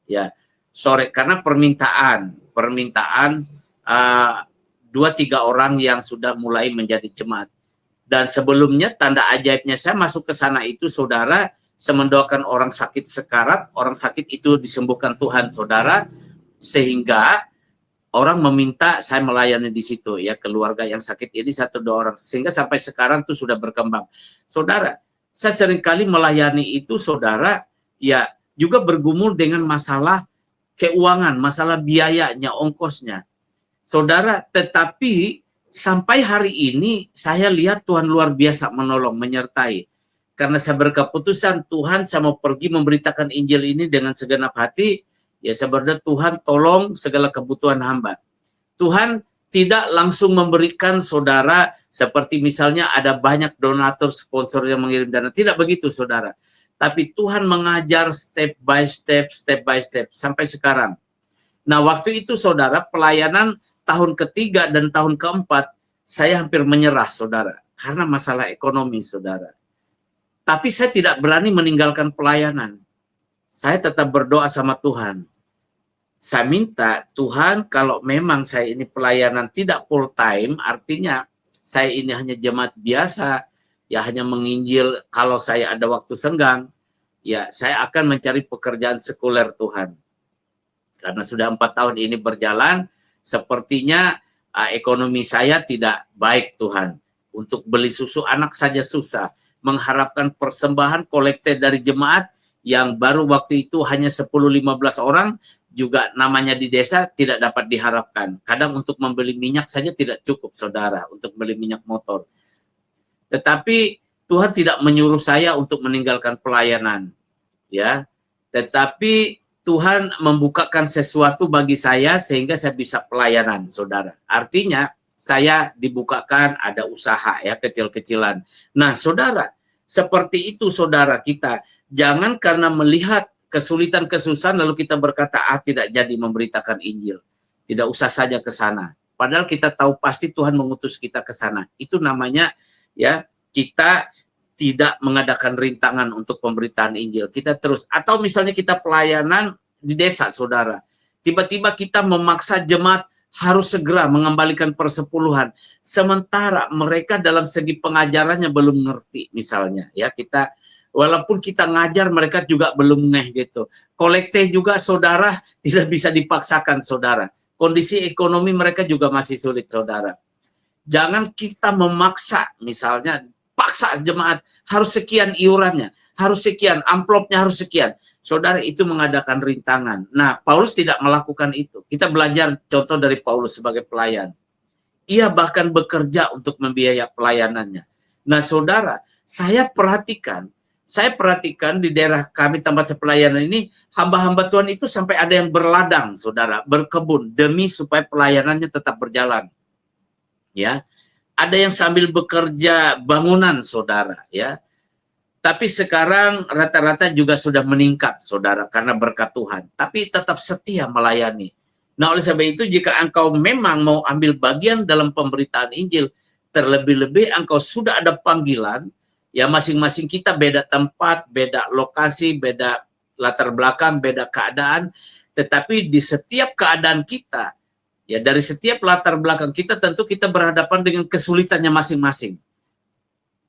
Ya, sore karena permintaan 2-3 orang yang sudah mulai menjadi jemaat. Dan sebelumnya tanda ajaibnya saya masuk ke sana itu, saudara, saya mendoakan orang sakit sekarat, orang sakit itu disembuhkan Tuhan, saudara, sehingga orang meminta saya melayani di situ, ya, keluarga yang sakit ini 1-2 orang, sehingga sampai sekarang tuh sudah berkembang. Saudara, saya seringkali melayani itu, saudara, ya juga bergumul dengan masalah keuangan, masalah biayanya, ongkosnya. Saudara, tetapi sampai hari ini saya lihat Tuhan luar biasa menolong, menyertai. Karena saya berkeputusan, Tuhan saya mau pergi memberitakan Injil ini dengan segenap hati. Ya sebenarnya Tuhan tolong segala kebutuhan hamba. Tuhan tidak langsung memberikan, saudara, seperti misalnya ada banyak donatur, sponsor yang mengirim dana. Tidak begitu, saudara. Tapi Tuhan mengajar step by step, sampai sekarang. Nah waktu itu, saudara, pelayanan tahun ketiga dan tahun keempat, saya hampir menyerah, saudara. Karena masalah ekonomi, saudara. Tapi saya tidak berani meninggalkan pelayanan. Saya tetap berdoa sama Tuhan. Saya minta, Tuhan, kalau memang saya ini pelayanan tidak full time, artinya saya ini hanya jemaat biasa, ya hanya menginjil kalau saya ada waktu senggang, ya saya akan mencari pekerjaan sekuler, Tuhan. Karena sudah 4 tahun ini berjalan, sepertinya ekonomi saya tidak baik, Tuhan. Untuk beli susu anak saja susah, mengharapkan persembahan kolekte dari jemaat yang baru waktu itu hanya 10-15 orang, juga namanya di desa tidak dapat diharapkan. Kadang untuk membeli minyak saja tidak cukup, saudara, untuk beli minyak motor. Tetapi Tuhan tidak menyuruh saya untuk meninggalkan pelayanan, ya. Tetapi Tuhan membukakan sesuatu bagi saya sehingga saya bisa pelayanan, saudara. Artinya saya dibukakan ada usaha, ya, kecil-kecilan. Nah, saudara, seperti itu, saudara, kita jangan karena melihat kesulitan-kesusahan lalu kita berkata, tidak jadi memberitakan Injil. Tidak usah saja ke sana. Padahal kita tahu pasti Tuhan mengutus kita ke sana. Itu namanya, ya, kita tidak mengadakan rintangan untuk pemberitaan Injil. Kita terus. Atau misalnya kita pelayanan di desa, saudara. Tiba-tiba kita memaksa jemaat harus segera mengembalikan persepuluhan. Sementara mereka dalam segi pengajarannya belum ngerti, misalnya. Ya, kita walaupun kita ngajar, mereka juga belum ngeh gitu. Kolekte juga, saudara, tidak bisa dipaksakan, saudara. Kondisi ekonomi mereka juga masih sulit, saudara. Jangan kita memaksa, misalnya, paksa jemaat, harus sekian iurannya, harus sekian, amplopnya harus sekian. saudara itu mengadakan rintangan. Nah, Paulus tidak melakukan itu. Kita belajar contoh dari Paulus sebagai pelayan. Ia bahkan bekerja untuk membiayai pelayanannya. Nah, saudara, saya perhatikan di daerah kami tempat pelayanan ini, hamba-hamba Tuhan itu sampai ada yang berladang, saudara, berkebun demi supaya pelayanannya tetap berjalan. Ya, ada yang sambil bekerja bangunan, saudara, ya. Tapi sekarang rata-rata juga sudah meningkat, saudara, karena berkat Tuhan. Tapi tetap setia melayani. Nah, oleh sebab itu, jika engkau memang mau ambil bagian dalam pemberitaan Injil, terlebih-lebih engkau sudah ada panggilan, ya masing-masing kita beda tempat, beda lokasi, beda latar belakang, beda keadaan, tetapi di setiap keadaan kita, ya dari setiap latar belakang kita, tentu kita berhadapan dengan kesulitannya masing-masing.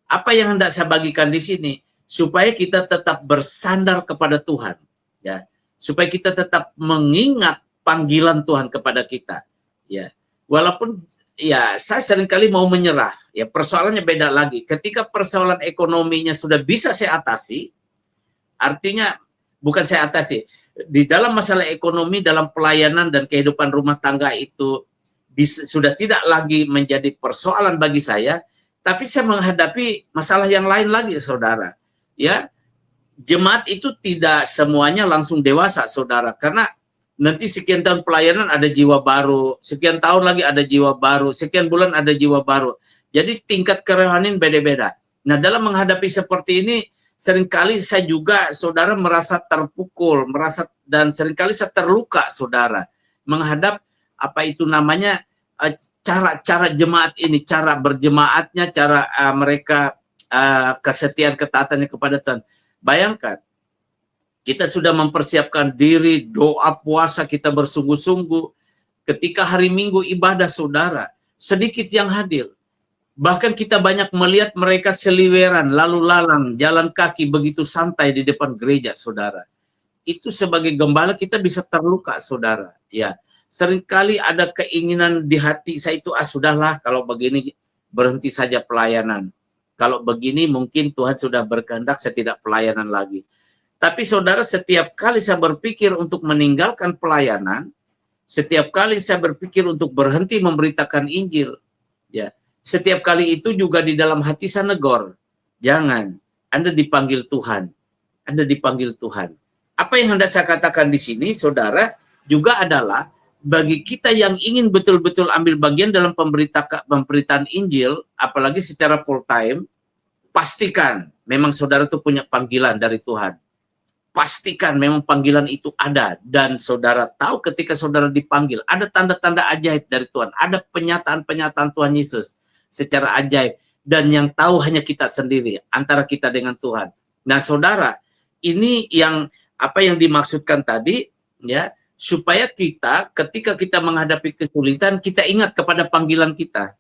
Apa yang hendak saya bagikan di sini? Supaya kita tetap bersandar kepada Tuhan, ya. Supaya kita tetap mengingat panggilan Tuhan kepada kita, ya. Walaupun ya saya seringkali mau menyerah, ya persoalannya beda lagi. Ketika persoalan ekonominya sudah bisa saya atasi, artinya bukan saya atasi. Di dalam masalah ekonomi, dalam pelayanan dan kehidupan rumah tangga itu sudah tidak lagi menjadi persoalan bagi saya, tapi saya menghadapi masalah yang lain lagi, saudara. Ya, jemaat itu tidak semuanya langsung dewasa, saudara, karena nanti sekian tahun pelayanan ada jiwa baru, sekian tahun lagi ada jiwa baru, sekian bulan ada jiwa baru. Jadi tingkat kerohanian beda-beda. Nah, dalam menghadapi seperti ini, seringkali saya juga, saudara, merasa terpukul, dan seringkali saya terluka, saudara, menghadap apa itu namanya cara jemaat ini, cara berjemaatnya, cara mereka kesetiaan ketaatannya kepada Tuhan. Bayangkan, kita sudah mempersiapkan diri, doa puasa kita bersungguh-sungguh. Ketika hari Minggu ibadah, saudara, sedikit yang hadir. Bahkan kita banyak melihat mereka seliweran, lalu lalang, jalan kaki begitu santai di depan gereja, saudara. Itu sebagai gembala kita bisa terluka, saudara. Ya, seringkali ada keinginan di hati saya itu, sudahlah kalau begini berhenti saja pelayanan. Kalau begini mungkin Tuhan sudah berkehendak saya tidak pelayanan lagi. Tapi saudara, setiap kali saya berpikir untuk meninggalkan pelayanan, setiap kali saya berpikir untuk berhenti memberitakan Injil, ya, setiap kali itu juga di dalam hati saya negor, jangan, Anda dipanggil Tuhan. Anda dipanggil Tuhan. Apa yang hendak saya katakan di sini, saudara, juga adalah bagi kita yang ingin betul-betul ambil bagian dalam pemberitaan Injil, apalagi secara full time, pastikan memang saudara itu punya panggilan dari Tuhan. Pastikan memang panggilan itu ada, dan saudara tahu ketika saudara dipanggil, ada tanda-tanda ajaib dari Tuhan, ada penyataan-penyataan Tuhan Yesus secara ajaib, dan yang tahu hanya kita sendiri, antara kita dengan Tuhan. Nah, saudara, ini yang apa yang dimaksudkan tadi, ya, supaya kita ketika kita menghadapi kesulitan, kita ingat kepada panggilan kita.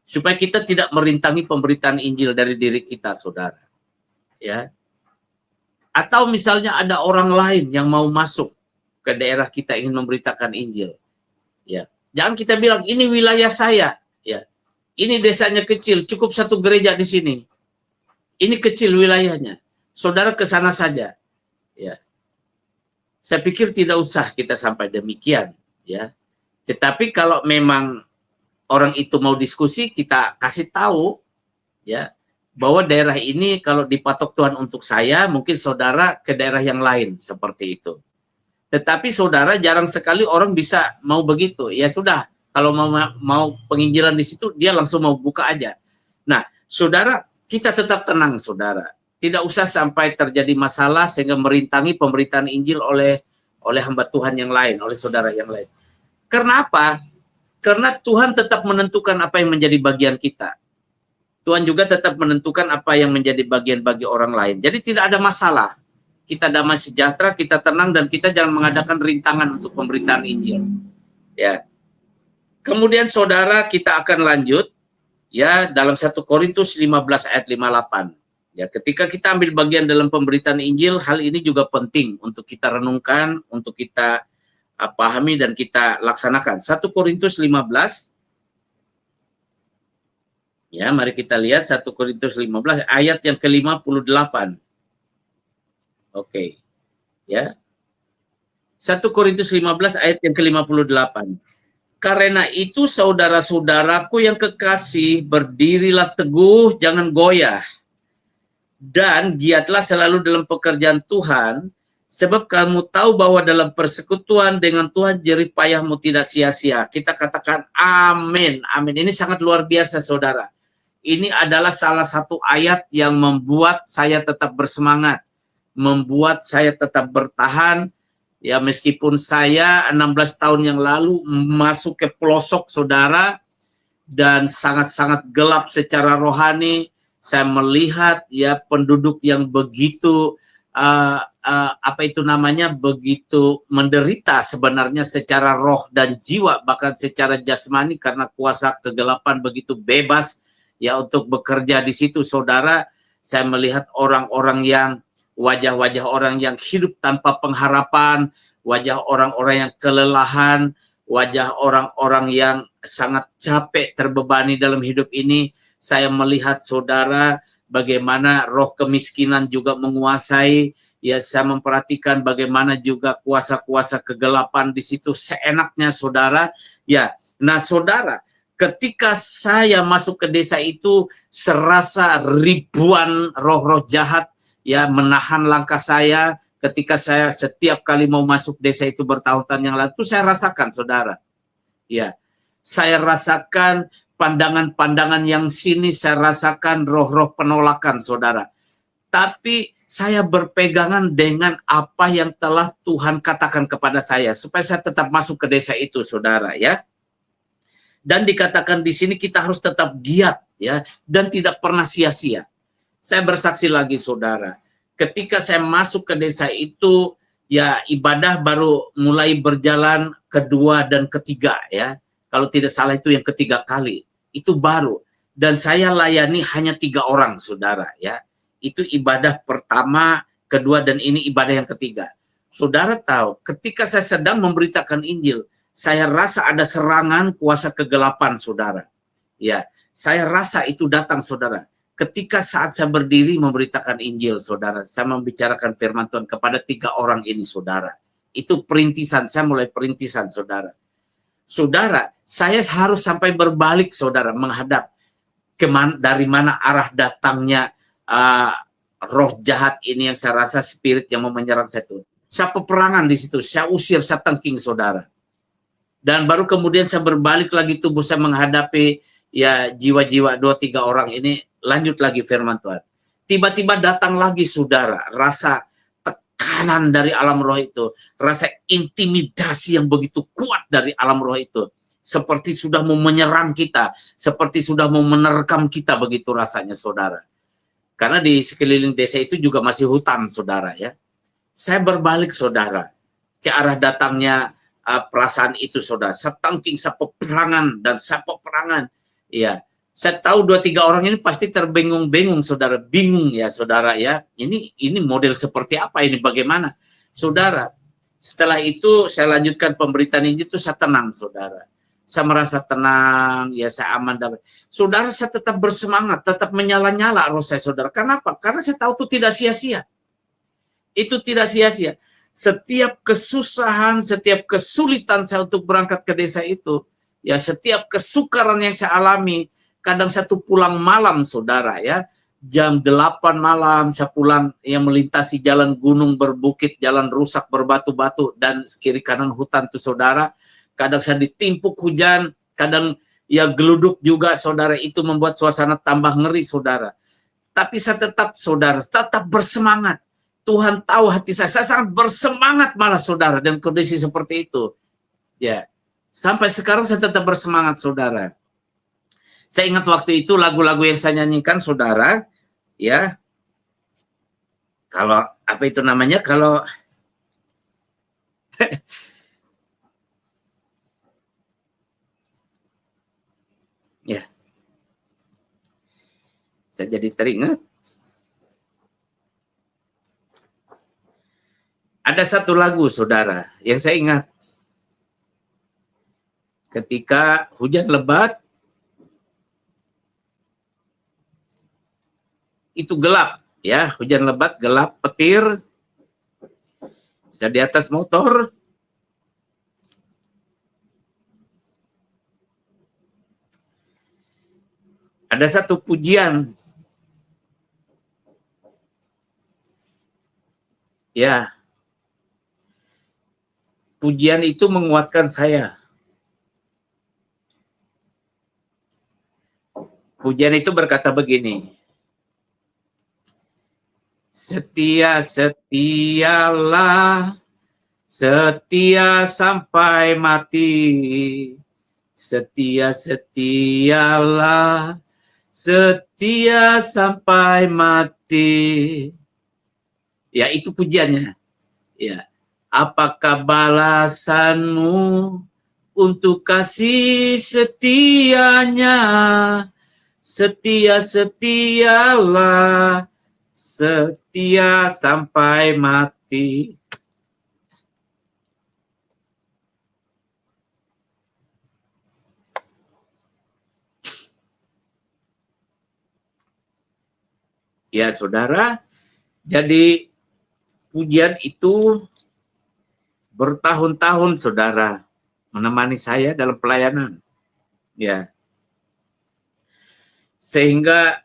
Supaya kita tidak merintangi pemberitaan Injil dari diri kita, saudara. Ya. Atau misalnya ada orang lain yang mau masuk ke daerah kita ingin memberitakan Injil. Ya. Jangan kita bilang, ini wilayah saya. Ya. Ini desanya kecil, cukup satu gereja di sini. Ini kecil wilayahnya. Saudara ke sana saja. Ya. Saya pikir tidak usah kita sampai demikian, ya. Tetapi kalau memang orang itu mau diskusi, kita kasih tahu, ya, bahwa daerah ini kalau dipatok Tuhan untuk saya, mungkin saudara ke daerah yang lain seperti itu. Tetapi saudara, jarang sekali orang bisa mau begitu. Ya sudah, kalau mau penginjilan di situ, dia langsung mau buka aja. Nah, saudara, kita tetap tenang, saudara. Tidak usah sampai terjadi masalah sehingga merintangi pemberitaan Injil oleh hamba Tuhan yang lain, oleh saudara yang lain. Karena apa? Karena Tuhan tetap menentukan apa yang menjadi bagian kita. Tuhan juga tetap menentukan apa yang menjadi bagian bagi orang lain. Jadi tidak ada masalah. Kita damai sejahtera, kita tenang, dan kita jangan mengadakan rintangan untuk pemberitaan Injil. Ya. Kemudian saudara, kita akan lanjut ya dalam 1 Korintus 15 ayat 58. Ya, ketika kita ambil bagian dalam pemberitaan Injil, hal ini juga penting untuk kita renungkan, untuk kita pahami dan kita laksanakan. 1 Korintus 15. Ya, mari kita lihat 1 Korintus 15 ayat yang ke-58. Oke. Ya. 1 Korintus 15 ayat yang ke-58. Karena itu saudara-saudaraku yang kekasih, berdirilah teguh, jangan goyah. Dan giatlah selalu dalam pekerjaan Tuhan, sebab kamu tahu bahwa dalam persekutuan dengan Tuhan jerih payahmu tidak sia-sia. Kita katakan amin, amin. Ini sangat luar biasa, saudara. Ini adalah salah satu ayat yang membuat saya tetap bersemangat, membuat saya tetap bertahan. Ya, meskipun saya 16 tahun yang lalu masuk ke pelosok, saudara, dan sangat-sangat gelap secara rohani. Saya melihat ya penduduk yang begitu begitu menderita sebenarnya secara roh dan jiwa, bahkan secara jasmani, karena kuasa kegelapan begitu bebas ya untuk bekerja di situ, saudara. Saya melihat orang-orang yang wajah-wajah orang yang hidup tanpa pengharapan, wajah orang-orang yang kelelahan, wajah orang-orang yang sangat capek, terbebani dalam hidup ini. Saya melihat, saudara, bagaimana roh kemiskinan juga menguasai. Ya, saya memperhatikan bagaimana juga kuasa-kuasa kegelapan di situ seenaknya, saudara. Ya, nah saudara, ketika saya masuk ke desa itu, serasa ribuan roh-roh jahat ya menahan langkah saya. Ketika saya setiap kali mau masuk desa itu bertahun-tahun yang lalu, itu saya rasakan, saudara. Ya, saya rasakan pandangan-pandangan yang sini, saya rasakan roh-roh penolakan, saudara. Tapi saya berpegangan dengan apa yang telah Tuhan katakan kepada saya, supaya saya tetap masuk ke desa itu, saudara, ya. Dan dikatakan di sini kita harus tetap giat, ya, dan tidak pernah sia-sia. Saya bersaksi lagi, saudara. Ketika saya masuk ke desa itu, ya ibadah baru mulai berjalan kedua dan ketiga, ya. Kalau tidak salah itu yang ketiga kali. Itu baru. Dan saya layani hanya 3 orang, saudara, ya. Itu ibadah pertama, kedua, dan ini ibadah yang ketiga. Saudara tahu, ketika saya sedang memberitakan Injil, saya rasa ada serangan kuasa kegelapan, saudara. Ya, saya rasa itu datang, saudara. Ketika saat saya berdiri memberitakan Injil, saudara, saya membicarakan firman Tuhan kepada 3 orang ini, saudara. Itu perintisan, saya mulai perintisan, saudara. Saudara, saya harus sampai berbalik, saudara, menghadap dari mana arah datangnya roh jahat ini yang saya rasa spirit yang mau menyerang saya itu. Saya peperangan di situ, saya usir, saya tengking, saudara. Dan baru kemudian saya berbalik lagi, tubuh saya menghadapi ya jiwa-jiwa 2-3 orang ini, lanjut lagi firman Tuhan. Tiba-tiba datang lagi, saudara, rasa tekanan dari alam roh itu, rasa intimidasi yang begitu kuat dari alam roh itu, seperti sudah mau menyerang kita, seperti sudah mau menerkam kita, begitu rasanya, saudara. Karena di sekeliling desa itu juga masih hutan, saudara, ya. Saya berbalik, saudara, ke arah datangnya perasaan itu, saudara. Saya tangking, saya peperangan, dan saya peperangan. Ya, saya tahu 2-3 orang ini pasti terbingung-bingung, saudara. Bingung ya, saudara, ya. Ini model seperti apa ini, bagaimana? Saudara, setelah itu saya lanjutkan pemberitaan Injil itu, saya tenang, saudara. Saya merasa tenang, ya saya aman. Saudara, saya tetap bersemangat, tetap menyala-nyala roh saya, saudara. Kenapa? Karena saya tahu itu tidak sia-sia. Itu tidak sia-sia. Setiap kesusahan, setiap kesulitan saya untuk berangkat ke desa itu, ya setiap kesukaran yang saya alami, kadang satu pulang malam, saudara, ya, jam 8 malam saya pulang, yang melintasi jalan gunung berbukit, jalan rusak berbatu-batu, dan kiri kanan hutan tuh, saudara. Kadang saya ditimpuk hujan, kadang ya geluduk juga, saudara. Itu membuat suasana tambah ngeri, saudara. Tapi saya tetap, saudara, tetap bersemangat. Tuhan tahu hati saya sangat bersemangat malah, saudara, dan kondisi seperti itu. Ya, sampai sekarang saya tetap bersemangat, saudara. Saya ingat waktu itu lagu-lagu yang saya nyanyikan, saudara, ya. Kalau apa itu namanya? Kalau ya, saya jadi teringat. Ada satu lagu, saudara, yang saya ingat. Ketika hujan lebat, itu gelap, ya, hujan lebat, gelap, petir, Saya di atas motor. Ada satu pujian. Ya. Pujian itu menguatkan saya. Pujian itu berkata begini. Setia-setialah, setia sampai mati. Setia-setialah, setia sampai mati. Ya, itu pujiannya. Ya. Apakah balasanmu untuk kasih setianya? Setia-setialah, setia sampai mati. Ya, saudara, jadi pujian itu bertahun-tahun, saudara, menemani saya dalam pelayanan. Ya. Sehingga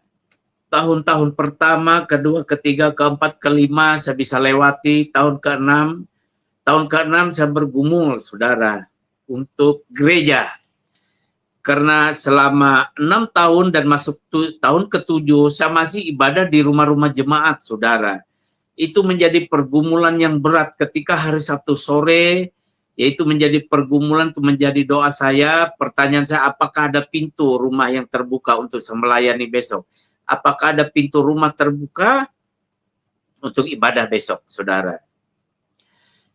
tahun-tahun pertama, kedua, ketiga, keempat, kelima saya bisa lewati. Tahun ke-6 saya bergumul, saudara, untuk gereja. Karena selama 6 tahun dan masuk tahun ke-7 saya masih ibadah di rumah-rumah jemaat, saudara. Itu menjadi pergumulan yang berat ketika hari Sabtu sore, yaitu menjadi pergumulan, itu menjadi doa saya. Pertanyaan saya, apakah ada pintu rumah yang terbuka untuk melayani besok? Apakah ada pintu rumah terbuka untuk ibadah besok, saudara?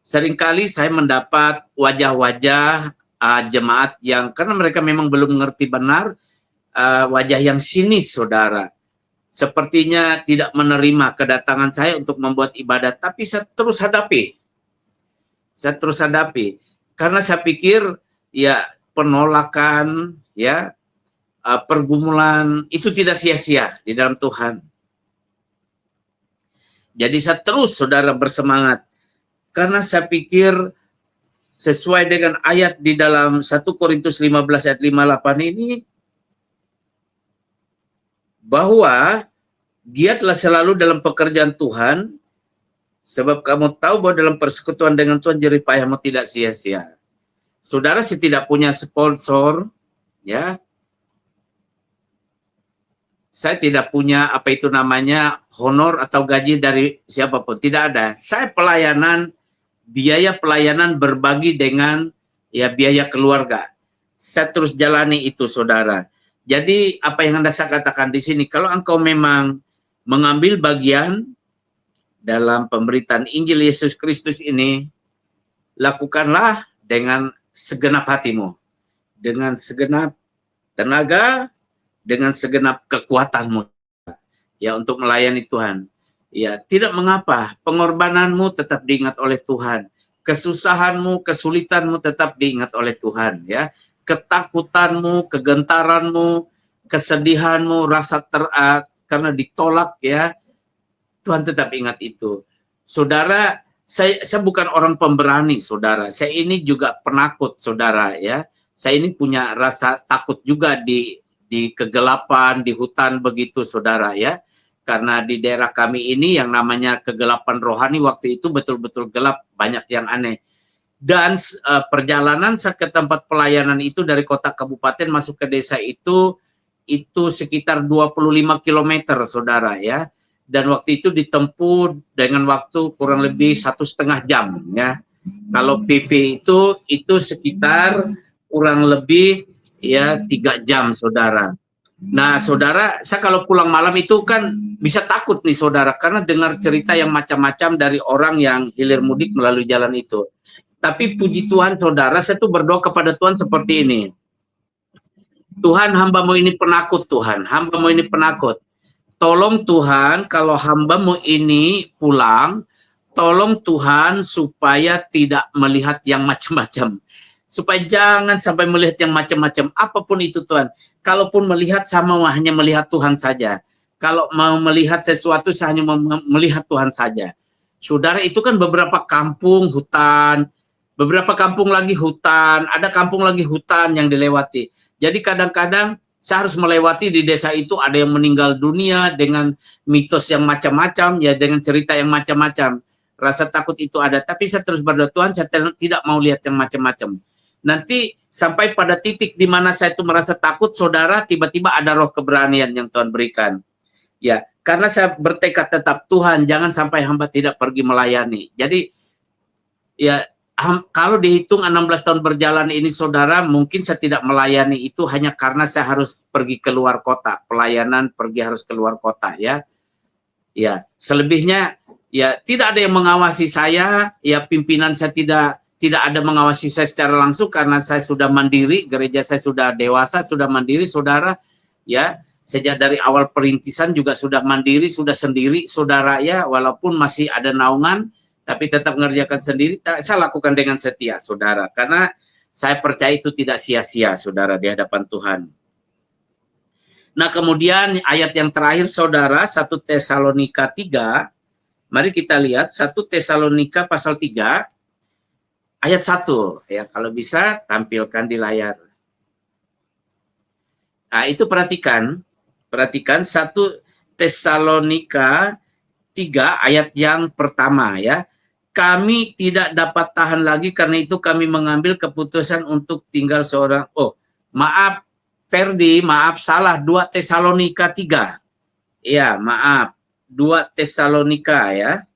Seringkali saya mendapat wajah-wajah jemaat yang, karena mereka memang belum mengerti benar, wajah yang sinis, saudara. Sepertinya tidak menerima kedatangan saya untuk membuat ibadah, tapi saya terus hadapi. Karena saya pikir ya penolakan, ya pergumulan itu tidak sia-sia di dalam Tuhan. Jadi saya terus, saudara, bersemangat. Karena saya pikir sesuai dengan ayat di dalam 1 Korintus 15 ayat 58 ini, bahwa giatlah selalu dalam pekerjaan Tuhan, sebab kamu tahu bahwa dalam persekutuan dengan Tuhan jerih payahmu tidak sia-sia. Saudara, saya tidak punya sponsor, ya. Saya tidak punya apa itu namanya honor atau gaji dari siapapun, tidak ada. Saya biaya pelayanan berbagi dengan ya biaya keluarga. Saya terus jalani itu, saudara. Jadi apa yang Anda saya katakan di sini, kalau engkau memang mengambil bagian dalam pemberitaan Injil Yesus Kristus ini, lakukanlah dengan segenap hatimu, dengan segenap tenaga, dengan segenap kekuatanmu, ya, untuk melayani Tuhan. Ya, tidak mengapa, pengorbananmu tetap diingat oleh Tuhan, kesusahanmu, kesulitanmu tetap diingat oleh Tuhan, ya, ketakutanmu, kegentaranmu, kesedihanmu, rasa karena ditolak, ya, Tuhan tetap ingat itu. Saudara, saya bukan orang pemberani, saudara. Saya ini juga penakut, saudara, ya. Saya ini punya rasa takut juga di kegelapan, di hutan begitu, saudara, ya. Karena di daerah kami ini yang namanya kegelapan rohani waktu itu betul-betul gelap, banyak yang aneh. Dan perjalanan saya ke tempat pelayanan itu dari kota kabupaten masuk ke desa itu sekitar 25 km, saudara, ya. Dan waktu itu ditempuh dengan waktu kurang lebih 1,5 jam, ya. Kalau PP itu sekitar kurang lebih ya 3 jam, saudara. Nah, saudara, saya kalau pulang malam itu kan bisa takut nih, saudara, karena dengar cerita yang macam-macam dari orang yang hilir mudik melalui jalan itu. Tapi puji Tuhan, saudara, saya tuh berdoa kepada Tuhan seperti ini. Tuhan, hambamu ini penakut, Tuhan. Hambamu ini penakut. Tolong Tuhan, kalau hambamu ini pulang, tolong Tuhan supaya tidak melihat yang macam-macam. Supaya jangan sampai melihat yang macam-macam. Apapun itu, Tuhan. Kalaupun melihat, sama hanya melihat Tuhan saja. Kalau mau melihat sesuatu, saya hanya melihat Tuhan saja. Saudara, itu kan beberapa kampung hutan, beberapa kampung lagi hutan, ada kampung lagi hutan yang dilewati. Jadi kadang-kadang saya harus melewati di desa itu, ada yang meninggal dunia dengan mitos yang macam-macam, ya dengan cerita yang macam-macam. Rasa takut itu ada, tapi saya terus berdoa, Tuhan, saya tidak mau lihat yang macam-macam. Nanti sampai pada titik di mana saya itu merasa takut, saudara, tiba-tiba ada roh keberanian yang Tuhan berikan. Ya, karena saya bertekad tetap, Tuhan, jangan sampai hamba tidak pergi melayani. Jadi, ya, kalau dihitung 16 tahun berjalan ini, saudara, mungkin saya tidak melayani itu hanya karena saya harus pergi keluar kota. Pelayanan pergi harus keluar kota, ya. Ya, selebihnya, ya, tidak ada yang mengawasi saya, ya, pimpinan saya tidak ada mengawasi saya secara langsung karena saya sudah mandiri, gereja saya sudah dewasa, sudah mandiri, saudara, ya. Sejak dari awal perintisan juga sudah mandiri, sudah sendiri, saudara, ya, walaupun masih ada naungan, tapi tetap mengerjakan sendiri. Saya lakukan dengan setia, saudara, karena saya percaya itu tidak sia-sia, saudara, di hadapan Tuhan. Nah, kemudian ayat yang terakhir, saudara, 1 Tesalonika 3, mari kita lihat 1 Tesalonika pasal 3, ayat 1, ya, kalau bisa tampilkan di layar. Nah, itu perhatikan 1 Tesalonika 3 ayat yang pertama, ya. Kami tidak dapat tahan lagi, karena itu kami mengambil keputusan untuk tinggal seorang. Oh, maaf Ferdi, maaf, salah, 2 Tesalonika 3. Ya, maaf, 2 Tesalonika, ya.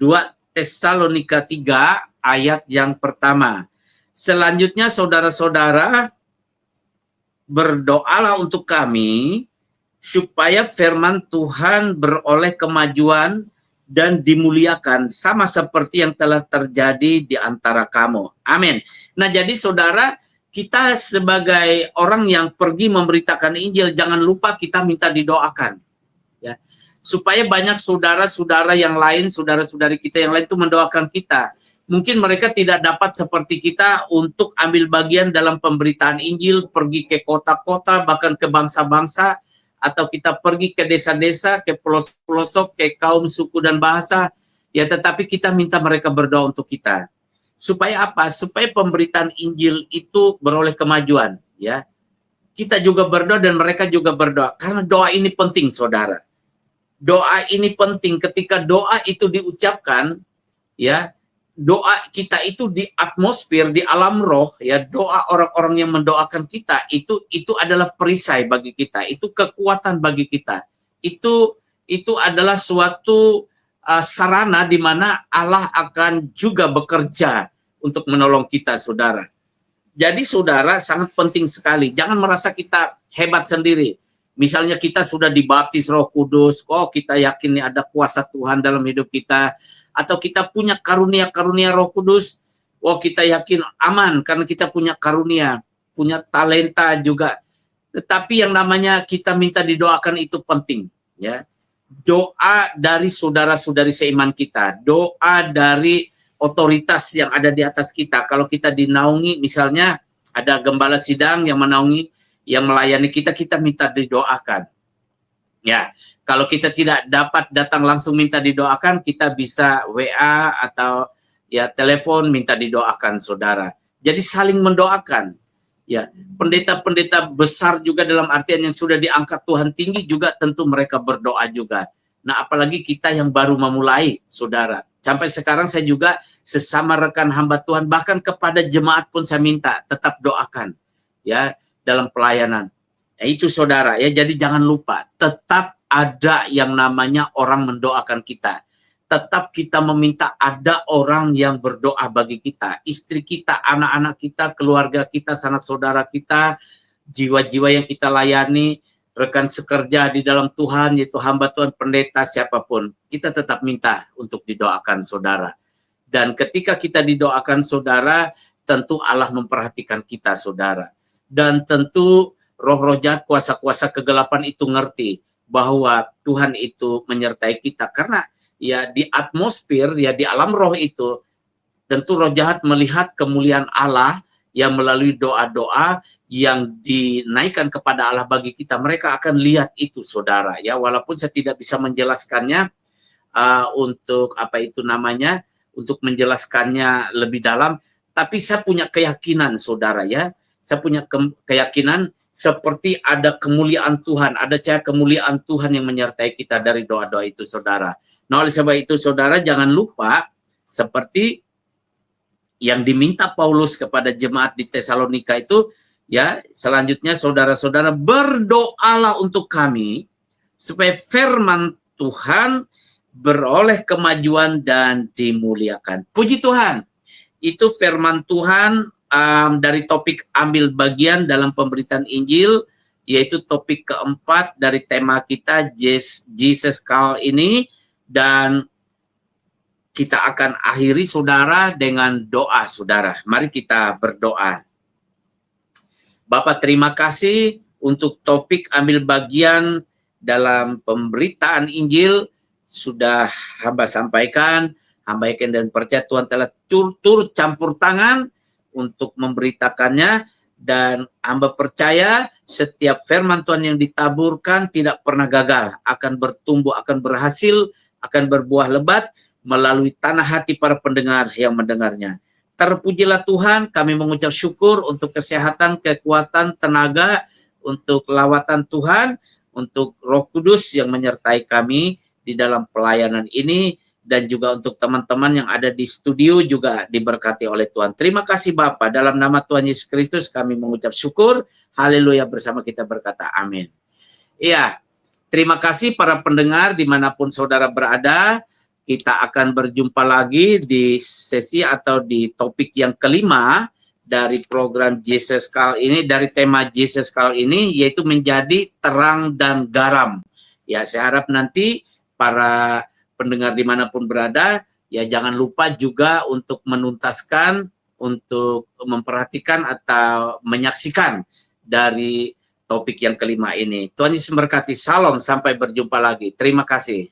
2 Tesalonika 3 ayat yang pertama. Selanjutnya, saudara-saudara, berdoalah untuk kami supaya firman Tuhan beroleh kemajuan dan dimuliakan sama seperti yang telah terjadi di antara kamu. Amin. Nah, jadi saudara, kita sebagai orang yang pergi memberitakan Injil, jangan lupa kita minta didoakan, ya, supaya banyak saudara-saudara yang lain, saudara-saudari kita yang lain itu mendoakan kita. Mungkin mereka tidak dapat seperti kita untuk ambil bagian dalam pemberitaan Injil, pergi ke kota-kota, bahkan ke bangsa-bangsa, atau kita pergi ke desa-desa, ke pelosok-pelosok, ke kaum suku dan bahasa, ya, tetapi kita minta mereka berdoa untuk kita. Supaya apa? Supaya pemberitaan Injil itu beroleh kemajuan, ya. Kita juga berdoa dan mereka juga berdoa, karena doa ini penting, saudara. Doa ini penting. Ketika doa itu diucapkan, ya, doa kita itu di atmosfer, di alam roh, ya, doa orang-orang yang mendoakan kita itu adalah perisai bagi kita, itu kekuatan bagi kita, itu adalah suatu sarana di mana Allah akan juga bekerja untuk menolong kita, saudara. Jadi saudara, sangat penting sekali, jangan merasa kita hebat sendiri. Misalnya kita sudah dibaptis Roh Kudus, oh kita yakin nih ada kuasa Tuhan dalam hidup kita, atau kita punya karunia-karunia Roh Kudus, oh kita yakin aman karena kita punya karunia, punya talenta juga. Tetapi yang namanya kita minta didoakan itu penting, ya. Doa dari saudara-saudari seiman kita, doa dari otoritas yang ada di atas kita. Kalau kita dinaungi, misalnya ada gembala sidang yang menaungi, yang melayani kita, kita minta didoakan. Ya, kalau kita tidak dapat datang langsung minta didoakan, kita bisa WA atau ya telepon minta didoakan, saudara. Jadi saling mendoakan. Ya, pendeta-pendeta besar juga dalam artian yang sudah diangkat Tuhan tinggi juga tentu mereka berdoa juga. Nah, apalagi kita yang baru memulai, saudara. Sampai sekarang saya juga sesama rekan hamba Tuhan, bahkan kepada jemaat pun saya minta tetap doakan, ya, dalam pelayanan. Ya, itu saudara, ya, jadi jangan lupa tetap ada yang namanya orang mendoakan kita. Tetap kita meminta ada orang yang berdoa bagi kita, istri kita, anak-anak kita, keluarga kita, sanak saudara kita, jiwa-jiwa yang kita layani, rekan sekerja di dalam Tuhan, yaitu hamba Tuhan, pendeta, siapapun, kita tetap minta untuk didoakan, saudara. Dan ketika kita didoakan, saudara, tentu Allah memperhatikan kita, saudara. Dan tentu roh-roh jahat, kuasa-kuasa kegelapan itu ngerti bahwa Tuhan itu menyertai kita. Karena ya di atmosfer, ya di alam roh itu, tentu roh jahat melihat kemuliaan Allah yang melalui doa-doa yang dinaikkan kepada Allah bagi kita. Mereka akan lihat itu, saudara. Ya, walaupun saya tidak bisa menjelaskannya, untuk untuk menjelaskannya lebih dalam. Tapi saya punya keyakinan, saudara ya. Saya punya keyakinan seperti ada kemuliaan Tuhan, ada cahaya kemuliaan Tuhan yang menyertai kita dari doa-doa itu, saudara. Nah, oleh sebab itu, saudara, jangan lupa seperti yang diminta Paulus kepada jemaat di Tesalonika itu, ya, selanjutnya saudara-saudara berdoalah untuk kami supaya firman Tuhan beroleh kemajuan dan dimuliakan. Puji Tuhan, itu firman Tuhan dari topik ambil bagian dalam pemberitaan Injil, yaitu topik keempat dari tema kita Jesus Call ini, dan kita akan akhiri, saudara, dengan doa, saudara. Mari kita berdoa. Bapak, terima kasih untuk topik ambil bagian dalam pemberitaan Injil. Sudah hamba sampaikan, hamba yakin dan percaya Tuhan telah turut campur tangan untuk memberitakannya, dan hamba percaya setiap firman Tuhan yang ditaburkan tidak pernah gagal, akan bertumbuh, akan berhasil, akan berbuah lebat melalui tanah hati para pendengar yang mendengarnya. Terpujilah Tuhan, kami mengucap syukur untuk kesehatan, kekuatan, tenaga, untuk lawatan Tuhan, untuk Roh Kudus yang menyertai kami di dalam pelayanan ini, dan juga untuk teman-teman yang ada di studio juga diberkati oleh Tuhan. Terima kasih Bapa, dalam nama Tuhan Yesus Kristus kami mengucap syukur. Haleluya, bersama kita berkata amin. Iya, terima kasih para pendengar dimanapun saudara berada. Kita akan berjumpa lagi di sesi atau di topik yang kelima dari program Jesus Call ini, dari tema Jesus Call ini, yaitu menjadi terang dan garam. Ya, saya harap nanti para pendengar dimanapun berada, ya jangan lupa juga untuk menuntaskan, untuk memperhatikan atau menyaksikan dari topik yang kelima ini. Tuhan Yesus memberkati. Salam, sampai berjumpa lagi. Terima kasih.